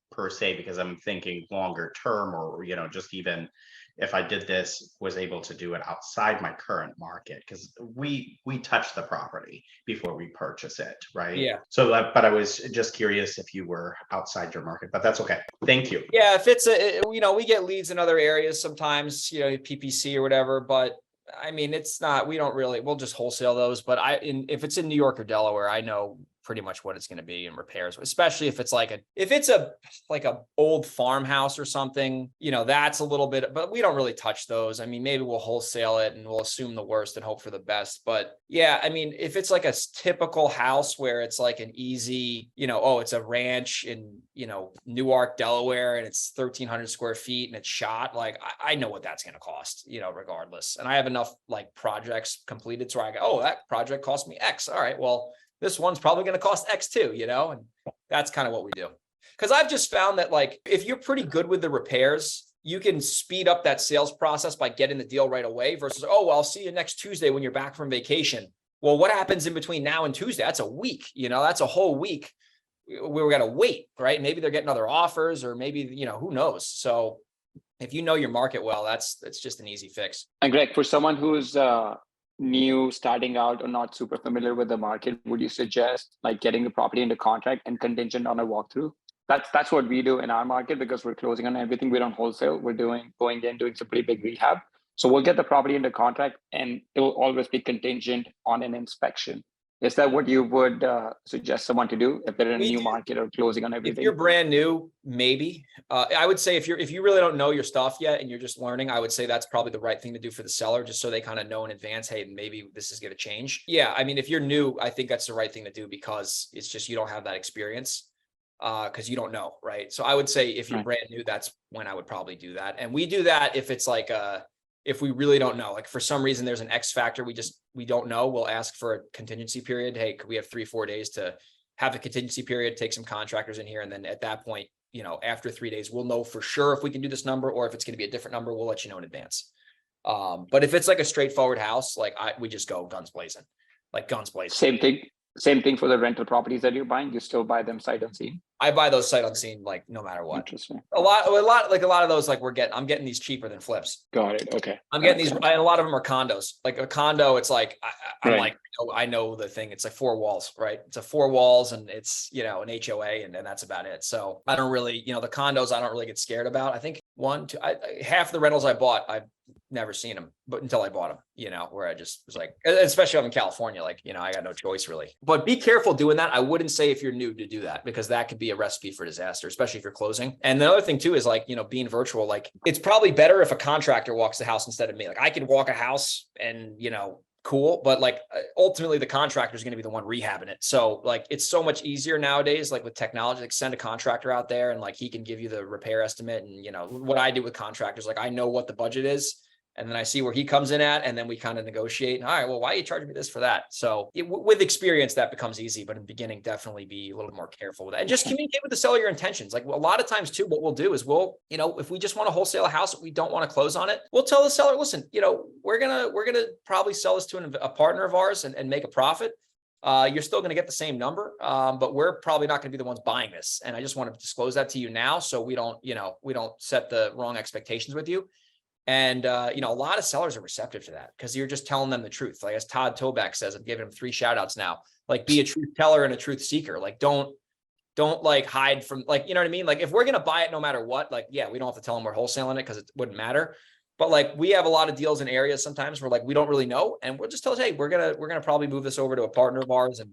per se, because I'm thinking longer term, or just even if I did this, was able to do it outside my current market, because we touch the property before we purchase it, right? Yeah. So, but I was just curious if you were outside your market, but that's okay. Thank you. Yeah, if it's we get leads in other areas sometimes, PPC or whatever, but I mean, it's not, we'll just wholesale those. But if it's in New York or Delaware, I know pretty much what it's going to be in repairs, especially if it's like a old farmhouse or something, that's a little bit, but we don't really touch those. I mean, maybe we'll wholesale it and we'll assume the worst and hope for the best. But yeah, I mean, if it's like a typical house where it's like an easy, it's a ranch in, Newark, Delaware, and it's 1,300 square feet and it's shot, like I know what that's going to cost, regardless. And I have enough like projects completed so I go, oh, that project cost me X. All right, well, this one's probably going to cost X too, and that's kind of what we do. Because I've just found that like, if you're pretty good with the repairs, you can speed up that sales process by getting the deal right away versus, oh, well, I'll see you next Tuesday when you're back from vacation. Well, what happens in between now and Tuesday? That's a week, that's a whole week. We're going to wait, right? Maybe they're getting other offers or maybe, who knows? So if you know your market well, that's just an easy fix. And Greg, for someone who's new, starting out, or not super familiar with the market, would you suggest like getting the property into contract and contingent on a walkthrough? That's what we do in our market, because we're closing on everything. We don't wholesale. We're going in, doing some pretty big rehab. So we'll get the property into contract and it will always be contingent on an inspection. Is that what you would suggest someone to do if they're in a new market or closing on everything? If you're brand new, maybe. I would say if you really don't know your stuff yet and you're just learning, I would say that's probably the right thing to do for the seller, just so they kind of know in advance, hey, maybe this is going to change. Yeah, I mean, if you're new, I think that's the right thing to do, because it's just you don't have that experience, because you don't know, right? So I would say if you're brand new, that's when I would probably do that. And we do that if it's like if we really don't know, like for some reason there's an X factor, we don't know, we'll ask for a contingency period. Hey, could we have 3-4 days to have a contingency period, take some contractors in here. And then at that point, after 3 days, we'll know for sure if we can do this number, or if it's going to be a different number, we'll let you know in advance. But if it's like a straightforward house, like we just go guns blazing. Same thing for the rental properties that you're buying. You still buy them sight unseen? I buy those sight unseen, like no matter what. Interesting. A lot of those, like I'm getting these cheaper than flips. Got it. Okay. I'm getting these, and a lot of them are condos. Like a condo, it's like I'm like, I know the thing. It's like 4 walls, right? It's a 4 walls, and it's an HOA, and that's about it. So I don't really, the condos, I don't really get scared about. I think half the rentals I bought, I've never seen them, but until I bought them, where I just was like, especially up in California, like, I got no choice really. But be careful doing that. I wouldn't say if you're new to do that, because that could be a recipe for disaster, especially if you're closing. And the other thing too is like, being virtual, like it's probably better if a contractor walks the house instead of me. Like I could walk a house and, cool, but like ultimately the contractor is going to be the one rehabbing it. So like it's so much easier nowadays, like with technology, like send a contractor out there and like he can give you the repair estimate. And what I do with contractors, like I know what the budget is, And then I see where he comes in at, and then we kind of negotiate. All right, well, why are you charging me this for that? So with experience, that becomes easy, but in the beginning, definitely be a little more careful with that. And just communicate with the seller your intentions. Like a lot of times too, what we'll do is if we just want to wholesale a house, we don't want to close on it, we'll tell the seller, listen, we're gonna probably sell this to a partner of ours and make a profit. You're still going to get the same number, but we're probably not going to be the ones buying this. And I just want to disclose that to you now, so we don't set the wrong expectations with you. And, a lot of sellers are receptive to that because you're just telling them the truth. Like as Todd Toback says, I'm giving him 3 shout outs now, like be a truth teller and a truth seeker. Like don't like hide from, like, you know what I mean? Like if we're going to buy it no matter what, like, yeah, we don't have to tell them we're wholesaling it because it wouldn't matter. But like we have a lot of deals in areas sometimes where like we don't really know, and we'll just tell us, hey, we're gonna probably move this over to a partner of ours, and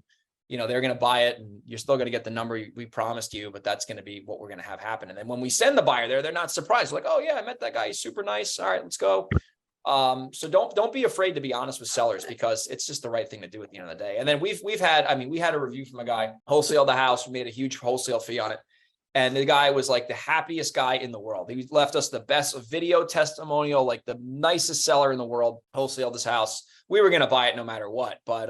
they're gonna buy it, and you're still gonna get the number we promised you, but that's gonna be what we're gonna have happen. And then when we send the buyer there, they're not surprised. Like, oh yeah, I met that guy, he's super nice. All right, let's go. So don't be afraid to be honest with sellers, because it's just the right thing to do at the end of the day. And then we had a review from a guy, wholesaled the house, we made a huge wholesale fee on it. And the guy was like the happiest guy in the world. He left us the best video testimonial, like the nicest seller in the world, wholesaled this house. We were going to buy it no matter what. But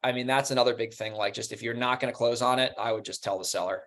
that's another big thing. Like just if you're not going to close on it, I would just tell the seller,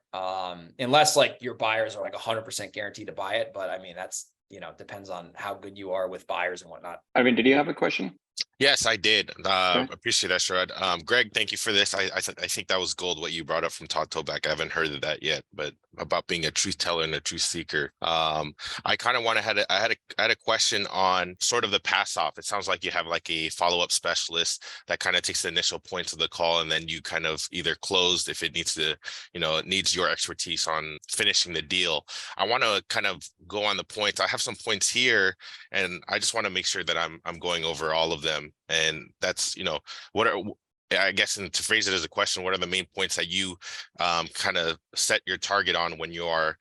unless like your buyers are like 100% guaranteed to buy it. But that's, depends on how good you are with buyers and whatnot. Arvind, did you have a question? Yes, I did. Appreciate that, Sherrod. Greg, thank you for this. I think that was gold, what you brought up from Todd Toback. I haven't heard of that yet, but about being a truth teller and a truth seeker. I kind of I had a question on sort of the pass off. It sounds like you have like a follow-up specialist that kind of takes the initial points of the call, and then you kind of either closed if it needs to, it needs your expertise on finishing the deal. I want to kind of go on the points. I have some points here, and I just want to make sure that I'm going over all of them. And that's, I guess, and to phrase it as a question, what are the main points that you kind of set your target on when you are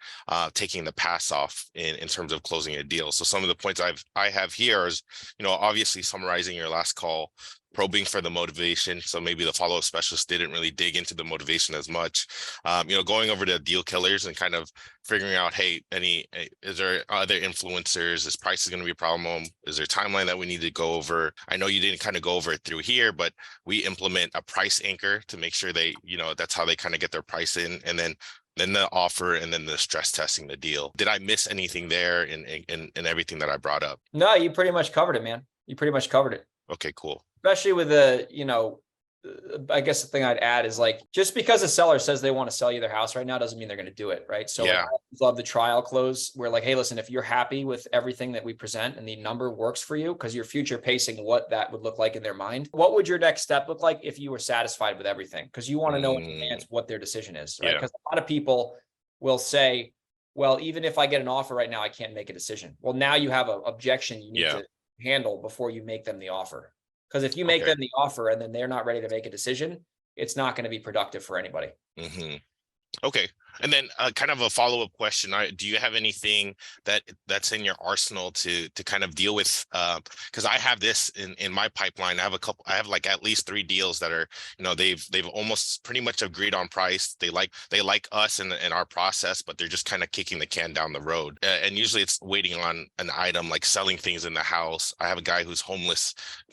taking the pass off in terms of closing a deal? So some of the points I have here is, obviously summarizing your last call, probing for the motivation. So maybe the follow-up specialist didn't really dig into the motivation as much. Going over to deal killers and kind of figuring out, hey, is there other influencers? Is price going to be a problem? Is there a timeline that we need to go over? I know you didn't kind of go over it through here, but we implement a price anchor to make sure they, that's how they kind of get their price in. And then the offer, and then the stress testing the deal. Did I miss anything there in everything that I brought up? No, you pretty much covered it, man. You pretty much covered it. Okay, cool. Especially with I guess the thing I'd add is like, just because a seller says they want to sell you their house right now doesn't mean they're going to do it. Right. So yeah. I love the trial close. We're like, hey, listen, if you're happy with everything that we present and the number works for you, because you're future pacing what that would look like in their mind, what would your next step look like if you were satisfied with everything? Because you want to know in advance what their decision is. Right. Because a lot of people will say, well, even if I get an offer right now, I can't make a decision. Well, now you have an objection you need to handle before you make them the offer. Because if you make them the offer and then they're not ready to make a decision, it's not going to be productive for anybody. Mm-hmm. Okay. And then kind of a follow-up question. Do you have anything that's in your arsenal to kind of deal with? Because I have this in my pipeline. I have like at least 3 deals that are, they've almost pretty much agreed on price. They like us and our process, but they're just kind of kicking the can down the road. And usually it's waiting on an item like selling things in the house. I have a guy who's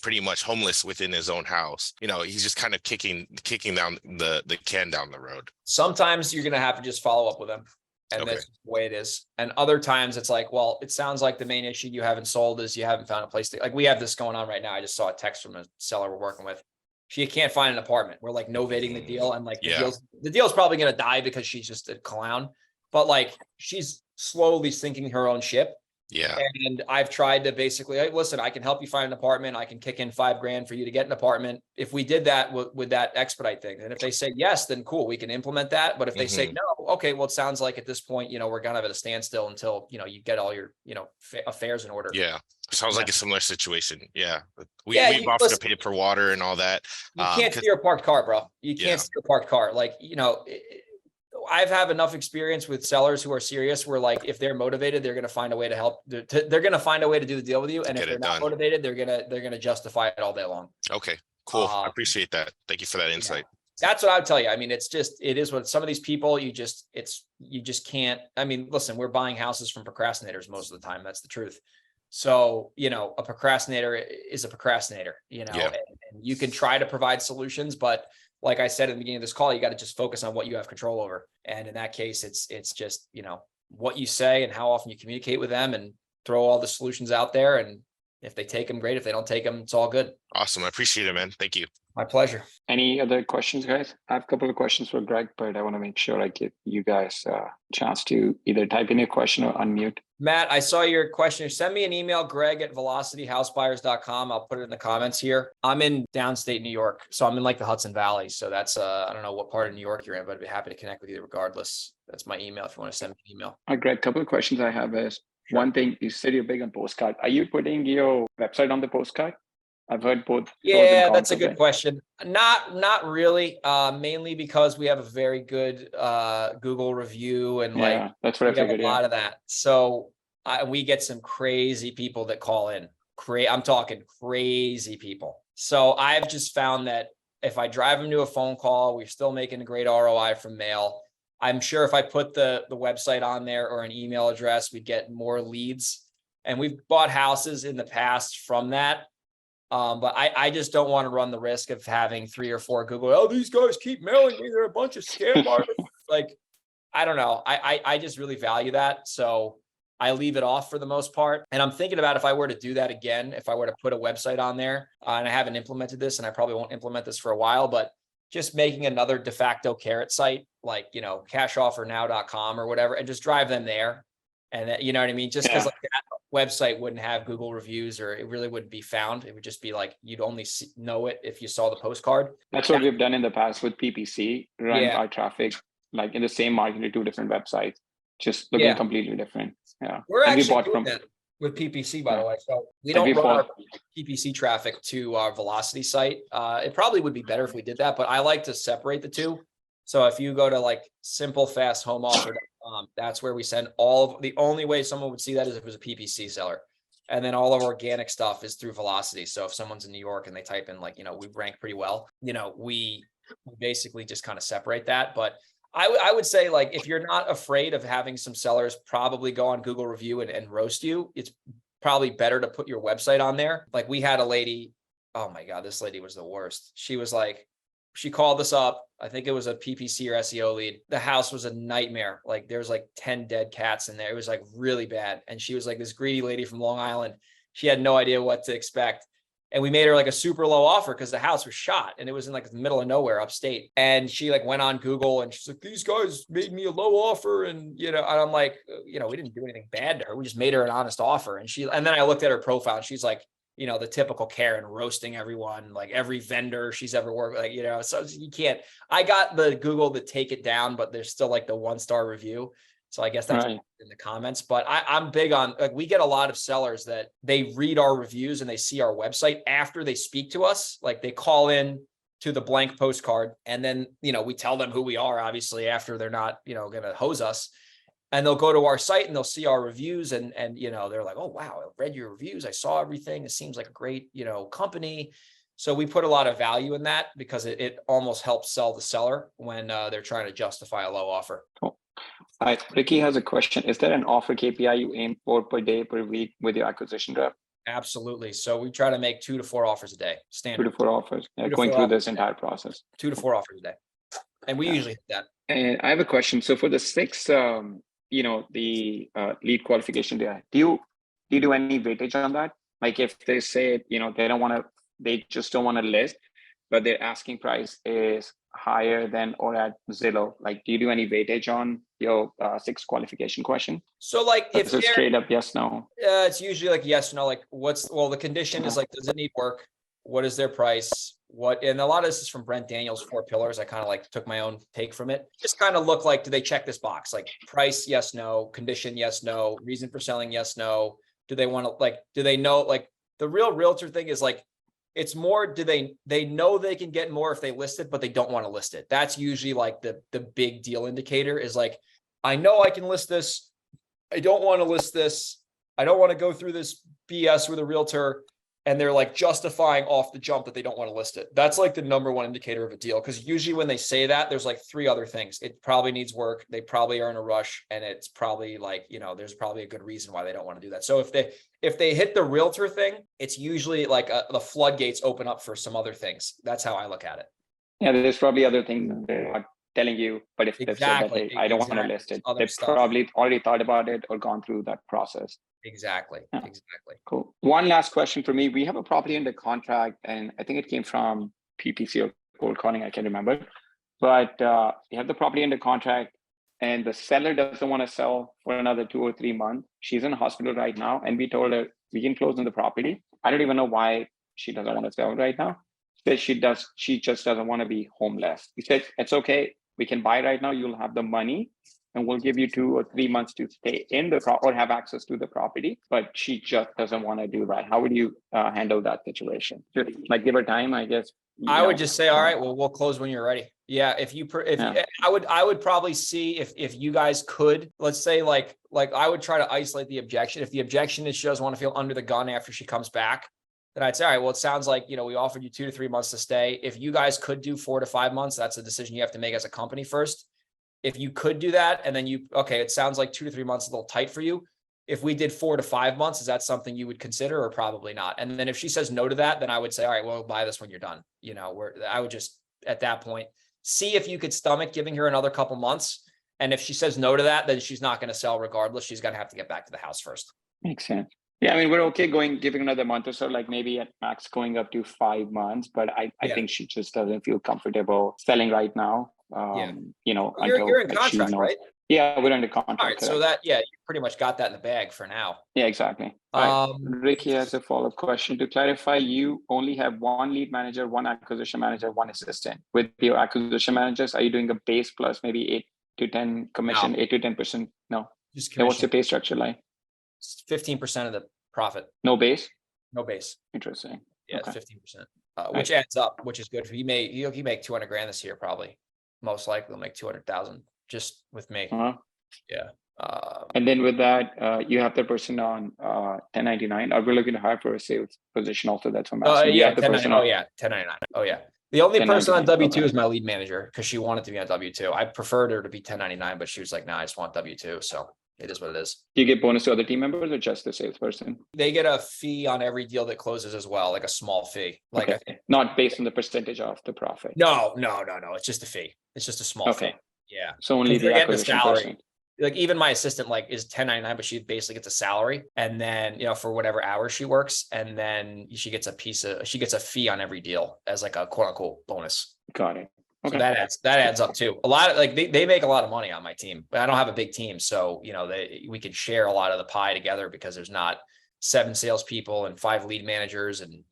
pretty much homeless within his own house. He's just kind of kicking down the can down the road. Sometimes you're going to have to just follow up with them, and that's the way it is. And other times it's like, well, it sounds like the main issue you haven't sold is you haven't found a place to, like, we have this going on right now. I just saw a text from a seller we're working with. She can't find an apartment. We're like novating the deal, and like the deal's probably going to die because she's just a clown, but like she's slowly sinking her own ship. Yeah. And I've tried to basically, hey, listen, I can help you find an apartment. I can kick in $5,000 for you to get an apartment. If we did that, would that expedite things? And if they say yes, then cool, we can implement that. But if they say no, okay, well, it sounds like at this point, we're kind of at a standstill until, you get all your, affairs in order. Yeah. Sounds like a similar situation. Yeah. We've offered to pay for water and all that. You can't steer a parked car, bro. You can't steer a parked car. Like, I've had enough experience with sellers who are serious where like, if they're motivated, they're going to find a way to help. They're going to find a way to do the deal with you. And if they're not motivated, they're going to justify it all day long. Okay, cool. I appreciate that. Thank you for that insight. Yeah. That's what I would tell you. I mean, it is what some of these people, you just can't, listen, we're buying houses from procrastinators most of the time. That's the truth. So, a procrastinator is a procrastinator, Yeah. and you can try to provide solutions, but like I said at the beginning of this call, you got to just focus on what you have control over. And in that case, it's just, what you say and how often you communicate with them, and throw all the solutions out there. And if they take them, great. If they don't take them, it's all good. Awesome. I appreciate it, man. Thank you. My pleasure. Any other questions, guys? I have a couple of questions for Greg, but I want to make sure I give you guys a chance to either type in your question or unmute. Matt, I saw your question. Send me an email, greg@velocityhousebuyers.com. I'll put it in the comments here. I'm in downstate New York, so I'm in like the Hudson Valley. So that's, I don't know what part of New York you're in, but I'd be happy to connect with you regardless. That's my email if you want to send me an email. All right, Greg, a couple of questions I have is, Sure. One thing, you said you're big on postcard. Are you putting your website on the postcard? I've heard both. pros and Yeah, cons that's a of good it. question. Not really. Mainly because we have a very good Google review, and Yeah, that's what I we have figured. a Yeah. lot of that. So we get some crazy people that call in. I'm talking crazy people. So I've just found that if I drive them to a phone call, we're still making a great ROI from mail. I'm sure if I put the website on there or an email address, we'd get more leads. And we've bought houses in the past from that. But I just don't want to run the risk of having 3 or 4 Google, oh, these guys keep mailing me, they're a bunch of scam artists. Like, I don't know. I just really value that. So I leave it off for the most part. And I'm thinking about if I were to do that again, if I were to put a website on there, and I haven't implemented this, and I probably won't implement this for a while, but just making another de facto carrot site, like, cashoffernow.com or whatever, and just drive them there. And you know what I mean? Just because Yeah. like that website wouldn't have Google reviews, or it really wouldn't be found. It would just be like, you'd only know it if you saw the postcard. That's what we've done in the past with PPC, run Yeah. our traffic like in the same market to 2 different websites, just looking Yeah. completely different. Yeah. We're And we actually bought doing from- that with PPC, by Yeah. the way. So we And don't we run our bought- PPC traffic to our Velocity site. It probably would be better if we did that, but I like to separate the two. So if you go to like simplefasthomeoffer.com, that's where we send the only way someone would see that is if it was a PPC seller. And then all of our organic stuff is through Velocity. So if someone's in New York and they type in like, we rank pretty well, we basically just kind of separate that. But I would say, like, if you're not afraid of having some sellers probably go on Google review and roast you, it's probably better to put your website on there. Like, we had a lady, oh my God, this lady was the worst. She was like, she called us up. I think it was a PPC or SEO lead. The house was a nightmare. Like, there's like 10 dead cats in there. It was like really bad. And she was like this greedy lady from Long Island. She had no idea what to expect. And we made her like a super low offer because the house was shot and it was in like the middle of nowhere upstate. And she like went on Google and she's like, these guys made me a low offer. And, and I'm like, we didn't do anything bad to her. We just made her an honest offer. And then I looked at her profile and she's like, the typical Karen, roasting everyone, like every vendor she's ever worked with, so you can't. I got the Google to take it down, but there's still like the 1-star review. So I guess that's Right. in the comments, but I'm big on, like, we get a lot of sellers that they read our reviews and they see our website after they speak to us. Like, they call in to the blank postcard and then, we tell them who we are, obviously, after they're not, going to hose us. And they'll go to our site and they'll see our reviews and they're like, oh, wow, I read your reviews. I saw everything. It seems like a great, company. So we put a lot of value in that because it almost helps sell the seller when they're trying to justify a low offer. Cool. All right, Ricky has a question. Is there an offer KPI you aim for per day, per week with your acquisition rep? Absolutely. So we try to make 2 to 4 offers a day, 2 standard. to 4 offers. 2 to Going 4 through offers this entire process. 2 to 4 offers a day. And we usually hit that. And I have a question. So for the 6, the lead qualification data, do you do any weightage on that? Like, if they say, they just don't want to list, but their asking price is higher than or at Zillow, like, do you do any weightage on your 6 qualification question? So like, if it's straight up yes, no. It's usually like yes, no, like the condition is like, does it need work? What is their price? And a lot of this is from Brent Daniels' 4 pillars. I kind of like took my own take from it. Just kind of look like, do they check this box? Like, price, yes, no, condition, yes, no, reason for selling, yes, no. Do they want to, do they know, the real realtor thing is like, it's more, do they know they can get more if they list it, but they don't want to list it. That's usually like the big deal indicator is like, I know I can list this. I don't want to list this. I don't want to go through this BS with a realtor. and they're like justifying off the jump that they don't want to list it. That's like the number one indicator of a deal. Because usually when they say that, there's like three other things. It probably needs work. They probably are in a rush, and it's probably like, there's probably a good reason why they don't want to do that. So if they hit the realtor thing, it's usually like the floodgates open up for some other things. That's how I look at it. Yeah, there's probably other things they're not telling you, but if they've said that, Exactly. hey, I don't want to list it, they've probably already thought about it or gone through that process. Exactly. Yeah. Exactly. Cool. One last question for me. We have a property under contract, and I think it came from PPC or cold calling, I can't remember. But we have the property under contract, and the seller doesn't want to sell for another 2 or 3 months. She's in the hospital right now, and we told her we can close on the property. I don't even know why she doesn't want to sell right now. She just doesn't want to be homeless. We said, it's okay. We can buy right now. You'll have the money, and we'll give you 2 or 3 months to stay in the or have access to the property. But she just doesn't want to do that. How would you handle that situation? Just like give her time, I guess. I would just say, all right, well, we'll close when you're ready. Yeah. I would probably see if you guys could, let's say like I would try to isolate the objection. If the objection is she doesn't want to feel under the gun after she comes back, then I'd say, all right, well, it sounds like, we offered you 2 to 3 months to stay. If you guys could do 4 to 5 months, that's a decision you have to make as a company first. If you could do that, and then it sounds like 2 to 3 months is a little tight for you. If we did 4 to 5 months, is that something you would consider, or probably not? And then if she says no to that, then I would say, all right, well, buy this when you're done. I would just, at that point, see if you could stomach giving her another couple months. And if she says no to that, then she's not going to sell regardless. She's going to have to get back to the house first. Makes sense. Yeah, I mean, we're okay giving another month or so, like maybe at max going up to 5 months, but I think she just doesn't feel comfortable selling right now. You're in contract, right? Yeah, we're under contract. All right, so you pretty much got that in the bag for now. Yeah, exactly. All right. Ricky has a follow-up question. To clarify, you only have 1 lead manager, 1 acquisition manager, 1 assistant. With your acquisition managers, are you doing a base plus maybe 8 to 10 commission, 8 to 10%? No. Just commission. What's the pay structure like? 15% of the profit. No base? No base. Interesting. Yeah, okay. 15%, which adds up, which is good. He make 200 grand this year, probably. Most likely he'll make 200,000 just with me. Yeah. And then with that, you have the person on 1099. Are we looking to hire for a sales position also? That's what I'm asking. 1099. Oh yeah. The only person on W2 is my lead manager, because she wanted to be on W2. I preferred her to be 1099, but she was like, nah, I just want W2. So it is what it is. Do you get bonus to other team members or just the salesperson? They get a fee on every deal that closes as well, like a small fee. Like not based on the percentage of the profit. No. It's just a fee. It's just a small fee. Yeah. So only the acquisition person. Like even my assistant is 1099, but she basically gets a salary, and then for whatever hours she works, and then she gets a fee on every deal as like a quote unquote bonus. Got it. Okay. So that adds up too. A lot of they make a lot of money on my team, but I don't have a big team, so we can share a lot of the pie together because there's not 7 salespeople and 5 lead managers, and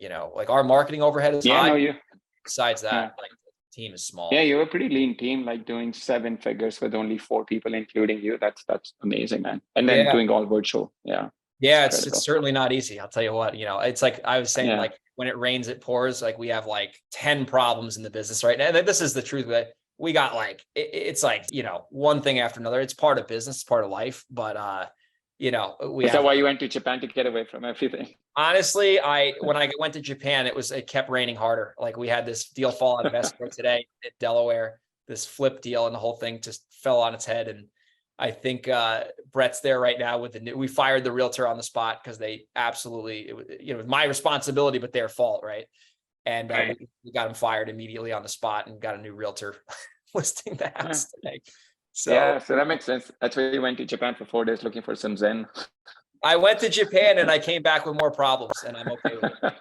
our marketing overhead is high. Besides that, the team is small. Yeah, you're a pretty lean team, doing 7 figures with only 4 people, including you. That's amazing, man. And then doing all virtual. Yeah. Yeah, it's certainly not easy. I'll tell you what. It's like I was saying, when it rains, it pours. We have 10 problems in the business right now. And this is the truth. That we got it's one thing after another. It's part of business, it's part of life. But is that why you went to Japan, to get away from everything? Honestly, when I went to Japan, it kept raining harder. We had this deal fall out of escrow today in Delaware, this flip deal, and the whole thing just fell on its head. And I think Brett's there right now with we fired the realtor on the spot because they absolutely, it was my responsibility, but their fault. Right. And we got him fired immediately on the spot and got a new realtor listing the house today. So so that makes sense. That's why you went to Japan for 4 days looking for some Zen. I went to Japan and I came back with more problems, and I'm okay with it.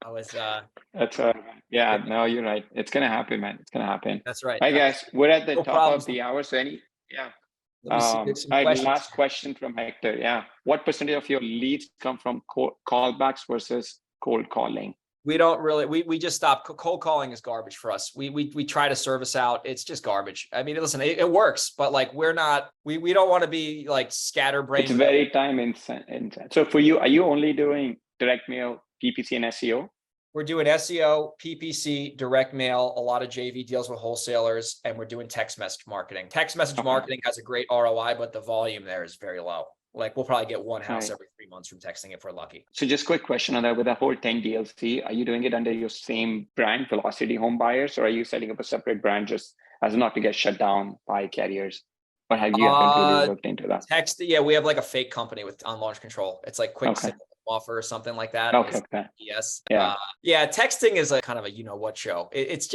I was no, you're right. It's gonna happen, man. It's gonna happen. That's right. Hi guys, we're at the top of the hour. So last question from Hector. Yeah. What percentage of your leads come from callbacks versus cold calling? We don't really, we just stopped. Cold calling is garbage for us. We try to service out. It's just garbage. I mean, listen, it works, but we don't want to be scatterbrained. It's very time intensive. So for you, are you only doing direct mail, PPC and SEO? We're doing SEO, PPC, direct mail, a lot of JV deals with wholesalers, and we're doing text message marketing. Text message marketing has a great ROI, but the volume there is very low. Like we'll probably get one house Right. every 3 months from texting if we're lucky. So just quick question on that, with the whole 10 DLC, are you doing it under your same brand, Velocity Home Buyers, or are you setting up a separate brand just as not to get shut down by carriers? Or have you haven't really looked into that? Text, yeah, we have like a fake company with on launch control. It's like quick Okay. Signal offer or something like that. Okay. Okay. Yes. Yeah. Yeah. Texting is a kind of a you know what show. It's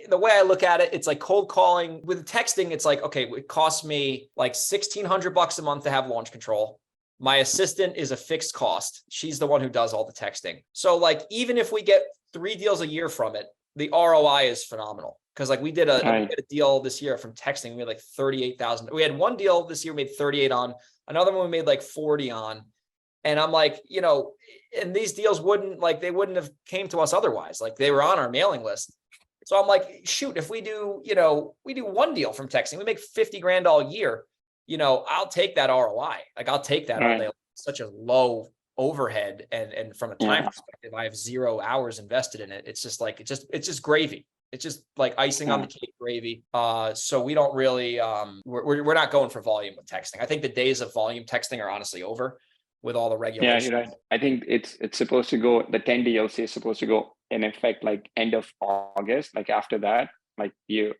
the way I look at it. It's like cold calling. With texting, it's like, okay, it costs me like $1,600 a month to have launch control. My assistant is a fixed cost. She's the one who does all the texting. So like even if we get 3 deals a year from it, the ROI is phenomenal. Because like we did a deal this year from texting, we made like 38,000. We had one deal this year, we made 38 on. Another one we made like 40 on. And I'm like, you know, and these deals wouldn't have came to us otherwise. Like they were on our mailing list. So I'm like, shoot, if we do, you know, we do one deal from texting, we make 50 grand all year, you know, I'll take that ROI. Like I'll take that all day. Such a low overhead. And from a time perspective, I have 0 hours invested in it. It's just like, it's just gravy. It's just like icing on the cake gravy. So we don't really, we're not going for volume with texting. I think the days of volume texting are honestly over with all the regulations. Yeah, you're right. I think it's supposed to go, the 10 DLC is supposed to go in effect like end of August. Like after that, like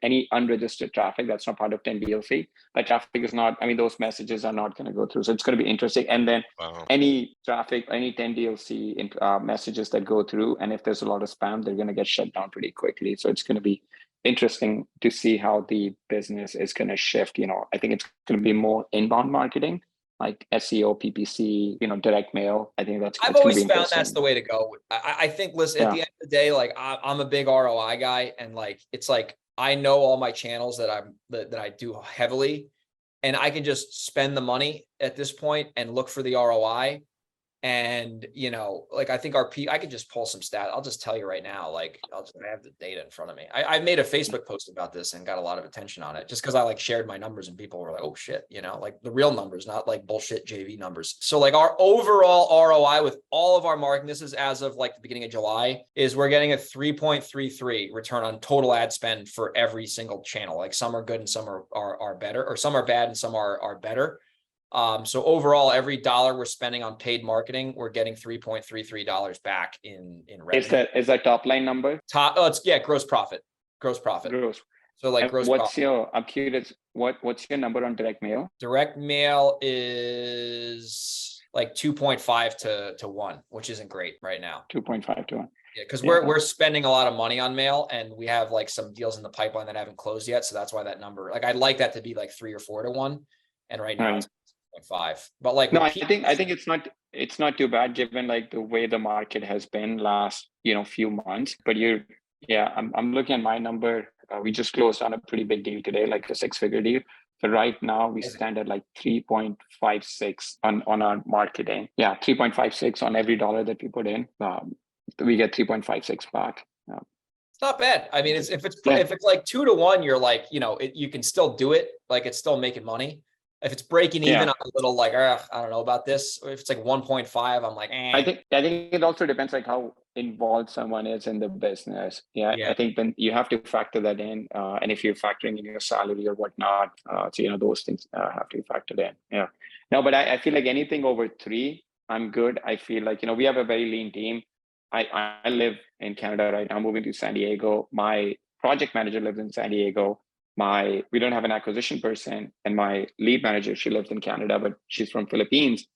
any unregistered traffic that's not part of 10 DLC, but traffic is not, I mean, those messages are not going to go through. So it's going to be interesting. And then any traffic, any 10 DLC messages that go through, and if there's a lot of spam, they're going to get shut down pretty quickly. So it's going to be interesting to see how the business is going to shift. You know, I think it's going to be more inbound marketing, like SEO, PPC, you know, direct mail. I think I've always found that's the way to go. I think, listen, at the end of the day, like I'm a big ROI guy, and like it's like I know all my channels that I do heavily, and I can just spend the money at this point and look for the ROI. And, you know, like I think I could just pull some stat. I'll just tell you right now, like I have the data in front of me. I made a Facebook post about this and got a lot of attention on it just because I like shared my numbers and people were like, oh shit, you know, like the real numbers, not like bullshit JV numbers. So like our overall ROI with all of our marketing, this is as of like the beginning of July, is we're getting a 3.33 return on total ad spend for every single channel. Like some are good and some are better, or some are bad and some are better. So overall, every dollar we're spending on paid marketing, we're getting $3.33 back in revenue. Is that top line number? Gross profit. Gross. So like gross profit. I'm curious, what's your number on direct mail? Direct mail is like 2.5 to 1, which isn't great right now. 2.5 to 1. Yeah, because we're spending a lot of money on mail, and we have like some deals in the pipeline that haven't closed yet. So that's why that number, like I'd like that to be like 3 or 4 to 1. And right now it's 0.5. But like no, I think it's not too bad given like the way the market has been last, you know, few months. But I'm looking at my number. We just closed on a pretty big deal today, like a 6-figure deal. So right now we stand at like 3.56 on our marketing. Yeah, 3.56 on every dollar that we put in. We get 3.56 back. It's not bad. I mean, if it's like 2 to 1, you're like, you know, you can still do it. Like it's still making money. If it's breaking even, I'm a little like, I don't know about this. Or if it's like 1.5, I'm like, I think it also depends like how involved someone is in the business. Yeah. I think then you have to factor that in. And if you're factoring in your salary or whatnot, so, you know, those things have to be factored in. Yeah. No, but I feel like anything over 3, I'm good. I feel like, you know, we have a very lean team. I live in Canada right now, moving to San Diego. My project manager lives in San Diego. We don't have an acquisition person, and my lead manager, she lives in Canada, but she's from Philippines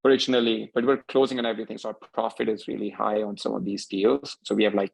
originally, but we're closing on everything. So our profit is really high on some of these deals. So we have like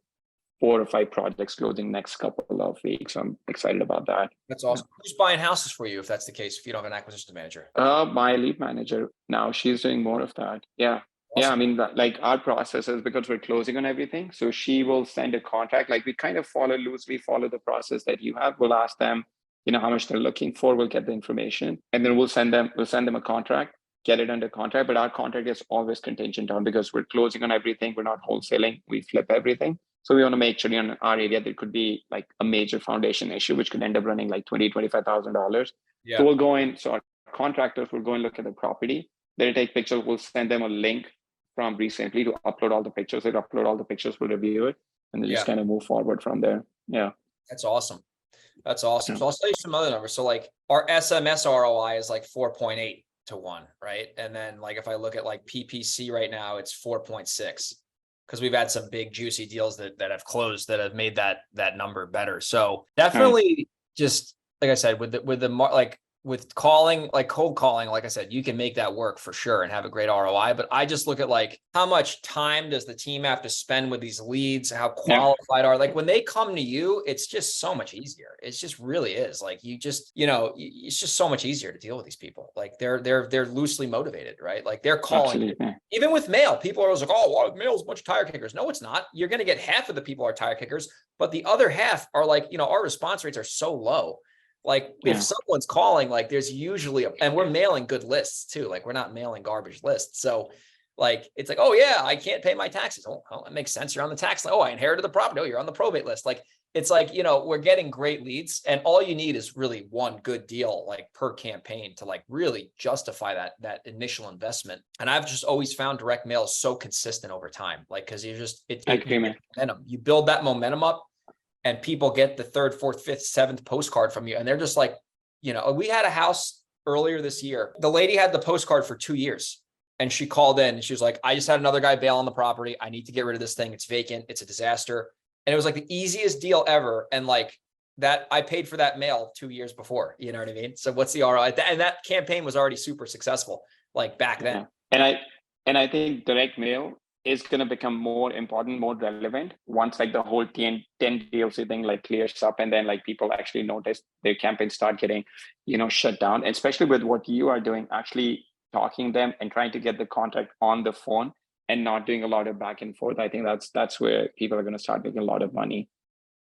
4 or 5 projects closing next couple of weeks. So I'm excited about that. That's awesome. Who's buying houses for you if that's the case, if you don't have an acquisition manager? My lead manager now, she's doing more of that. Yeah. Awesome. Yeah, I mean, like our process is because we're closing on everything. So she will send a contract. Like we kind of loosely follow the process that you have. We'll ask them, you know, how much they're looking for. We'll get the information, and then we'll send them a contract, get it under contract. But our contract is always contingent on, because we're closing on everything. We're not wholesaling. We flip everything. So we want to make sure in our area there could be like a major foundation issue, which could end up running like $25,000. Yeah. So we'll go in. So our contractors will go and look at the property. They'll take pictures. We'll send them a link from REsimpli to upload all the pictures. They upload all the pictures, we'll review it, and then just kind of move forward from there. Yeah. That's awesome. So I'll tell you some other numbers. So like our SMS ROI is like 4.8 to 1, right? And then like if I look at like PPC right now, it's 4.6 because we've had some big juicy deals that have closed that have made that number better. So definitely just like I said, with calling, like cold calling, like I said, you can make that work for sure and have a great ROI. But I just look at like how much time does the team have to spend with these leads, how qualified are, like when they come to you, it's just so much easier. It's just really is like, you just, it's just so much easier to deal with these people. Like they're loosely motivated, right? Like they're calling. Absolutely. Even with mail, people are always like, oh, well, mail's a bunch of tire kickers. No, it's not. You're going to get half of the people are tire kickers, but the other half are like, our response rates are so low. Like if someone's calling, like there's usually, and we're mailing good lists too. Like we're not mailing garbage lists. So like, it's like, oh yeah, I can't pay my taxes. Oh, that makes sense. You're on the tax list. Oh, I inherited the property. Oh, you're on the probate list. Like, it's like, we're getting great leads and all you need is really one good deal, like per campaign to like really justify that initial investment. And I've just always found direct mail is so consistent over time. Like, cause you build that momentum up. And people get the 3rd, 4th, 5th, 7th postcard from you. And they're just like, we had a house earlier this year. The lady had the postcard for 2 years and she called in and she was like, I just had another guy bail on the property. I need to get rid of this thing. It's vacant. It's a disaster. And it was like the easiest deal ever. And like that, I paid for that mail 2 years before, you know what I mean? So what's the ROI? And that campaign was already super successful, like back then. And I think direct mail is going to become more important, more relevant once like the whole 10 DLC thing like clears up and then like people actually notice their campaigns start getting, shut down, and especially with what you are doing, actually talking them and trying to get the contract on the phone and not doing a lot of back and forth. I think that's where people are going to start making a lot of money.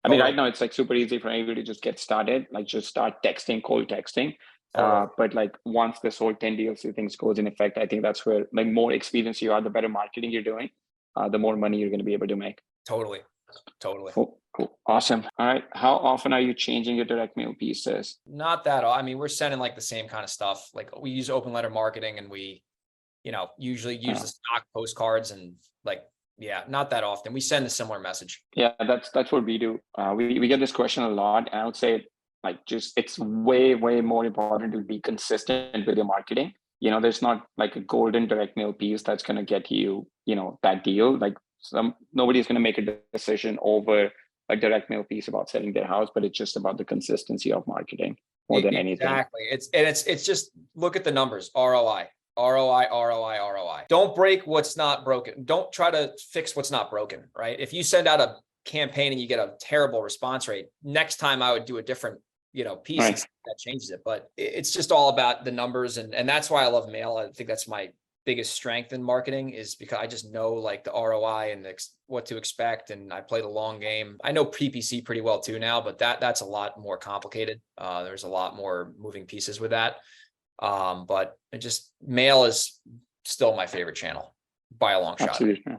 I mean, right now it's like super easy for anybody to just get started, like just start texting, cold texting. But like once this whole 10 DLC things goes in effect, I think that's where like more experience you are, the better marketing you're doing, the more money you're going to be able to make. Totally. Cool. Awesome. All right. How often are you changing your direct mail pieces? Not that. I mean, we're sending like the same kind of stuff. Like we use open letter marketing and we, usually use the stock postcards and like, not that often. We send a similar message. Yeah, that's what we do. We get this question a lot, and I would say like just it's way more important to be consistent with your marketing. There's not like a golden direct mail piece that's going to get you, that deal. Like nobody's going to make a decision over a direct mail piece about selling their house, but it's just about the consistency of marketing more than anything. Exactly. It's just look at the numbers, ROI. Don't break what's not broken. Don't try to fix what's not broken, right? If you send out a campaign and you get a terrible response rate, next time I would do a different, piece that changes it. But it's just all about the numbers. And that's why I love mail. I think that's my biggest strength in marketing, is because I just know like the ROI and what to expect. And I play the long game. I know PPC pretty well too now, but that's a lot more complicated. There's a lot more moving pieces with that. But mail is still my favorite channel by a long shot. Absolutely.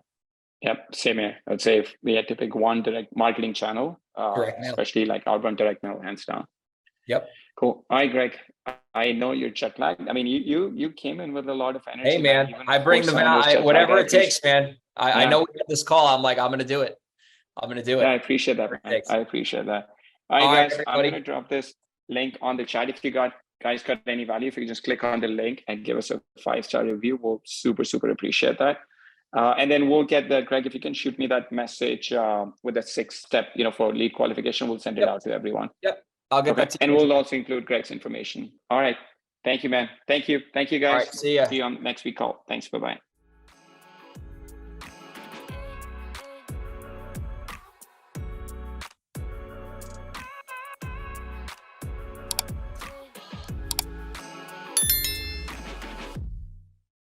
Yep. Same here. I would say if we had to pick one direct marketing channel, especially like outbound direct mail, hands down. Yep. Cool. All right, Greg. I know you're jet lagged. I mean, you came in with a lot of energy. Hey man, I bring the value, whatever it takes, man. I know we get this call. I'm like, I'm going to do it. Yeah, I appreciate that. I appreciate that. All right, guys, I'm going to drop this link on the chat. If you guys got any value, if you just click on the link and give us a 5-star review, we'll super appreciate that. And then we'll get Greg, if you can shoot me that message with the 6th step, for lead qualification, we'll send it out to everyone. Yep. I'll get that to you. And we'll also include Greg's information. All right. Thank you, man. Thank you, guys. All right, see ya. See you on next week call. Thanks. Bye-bye.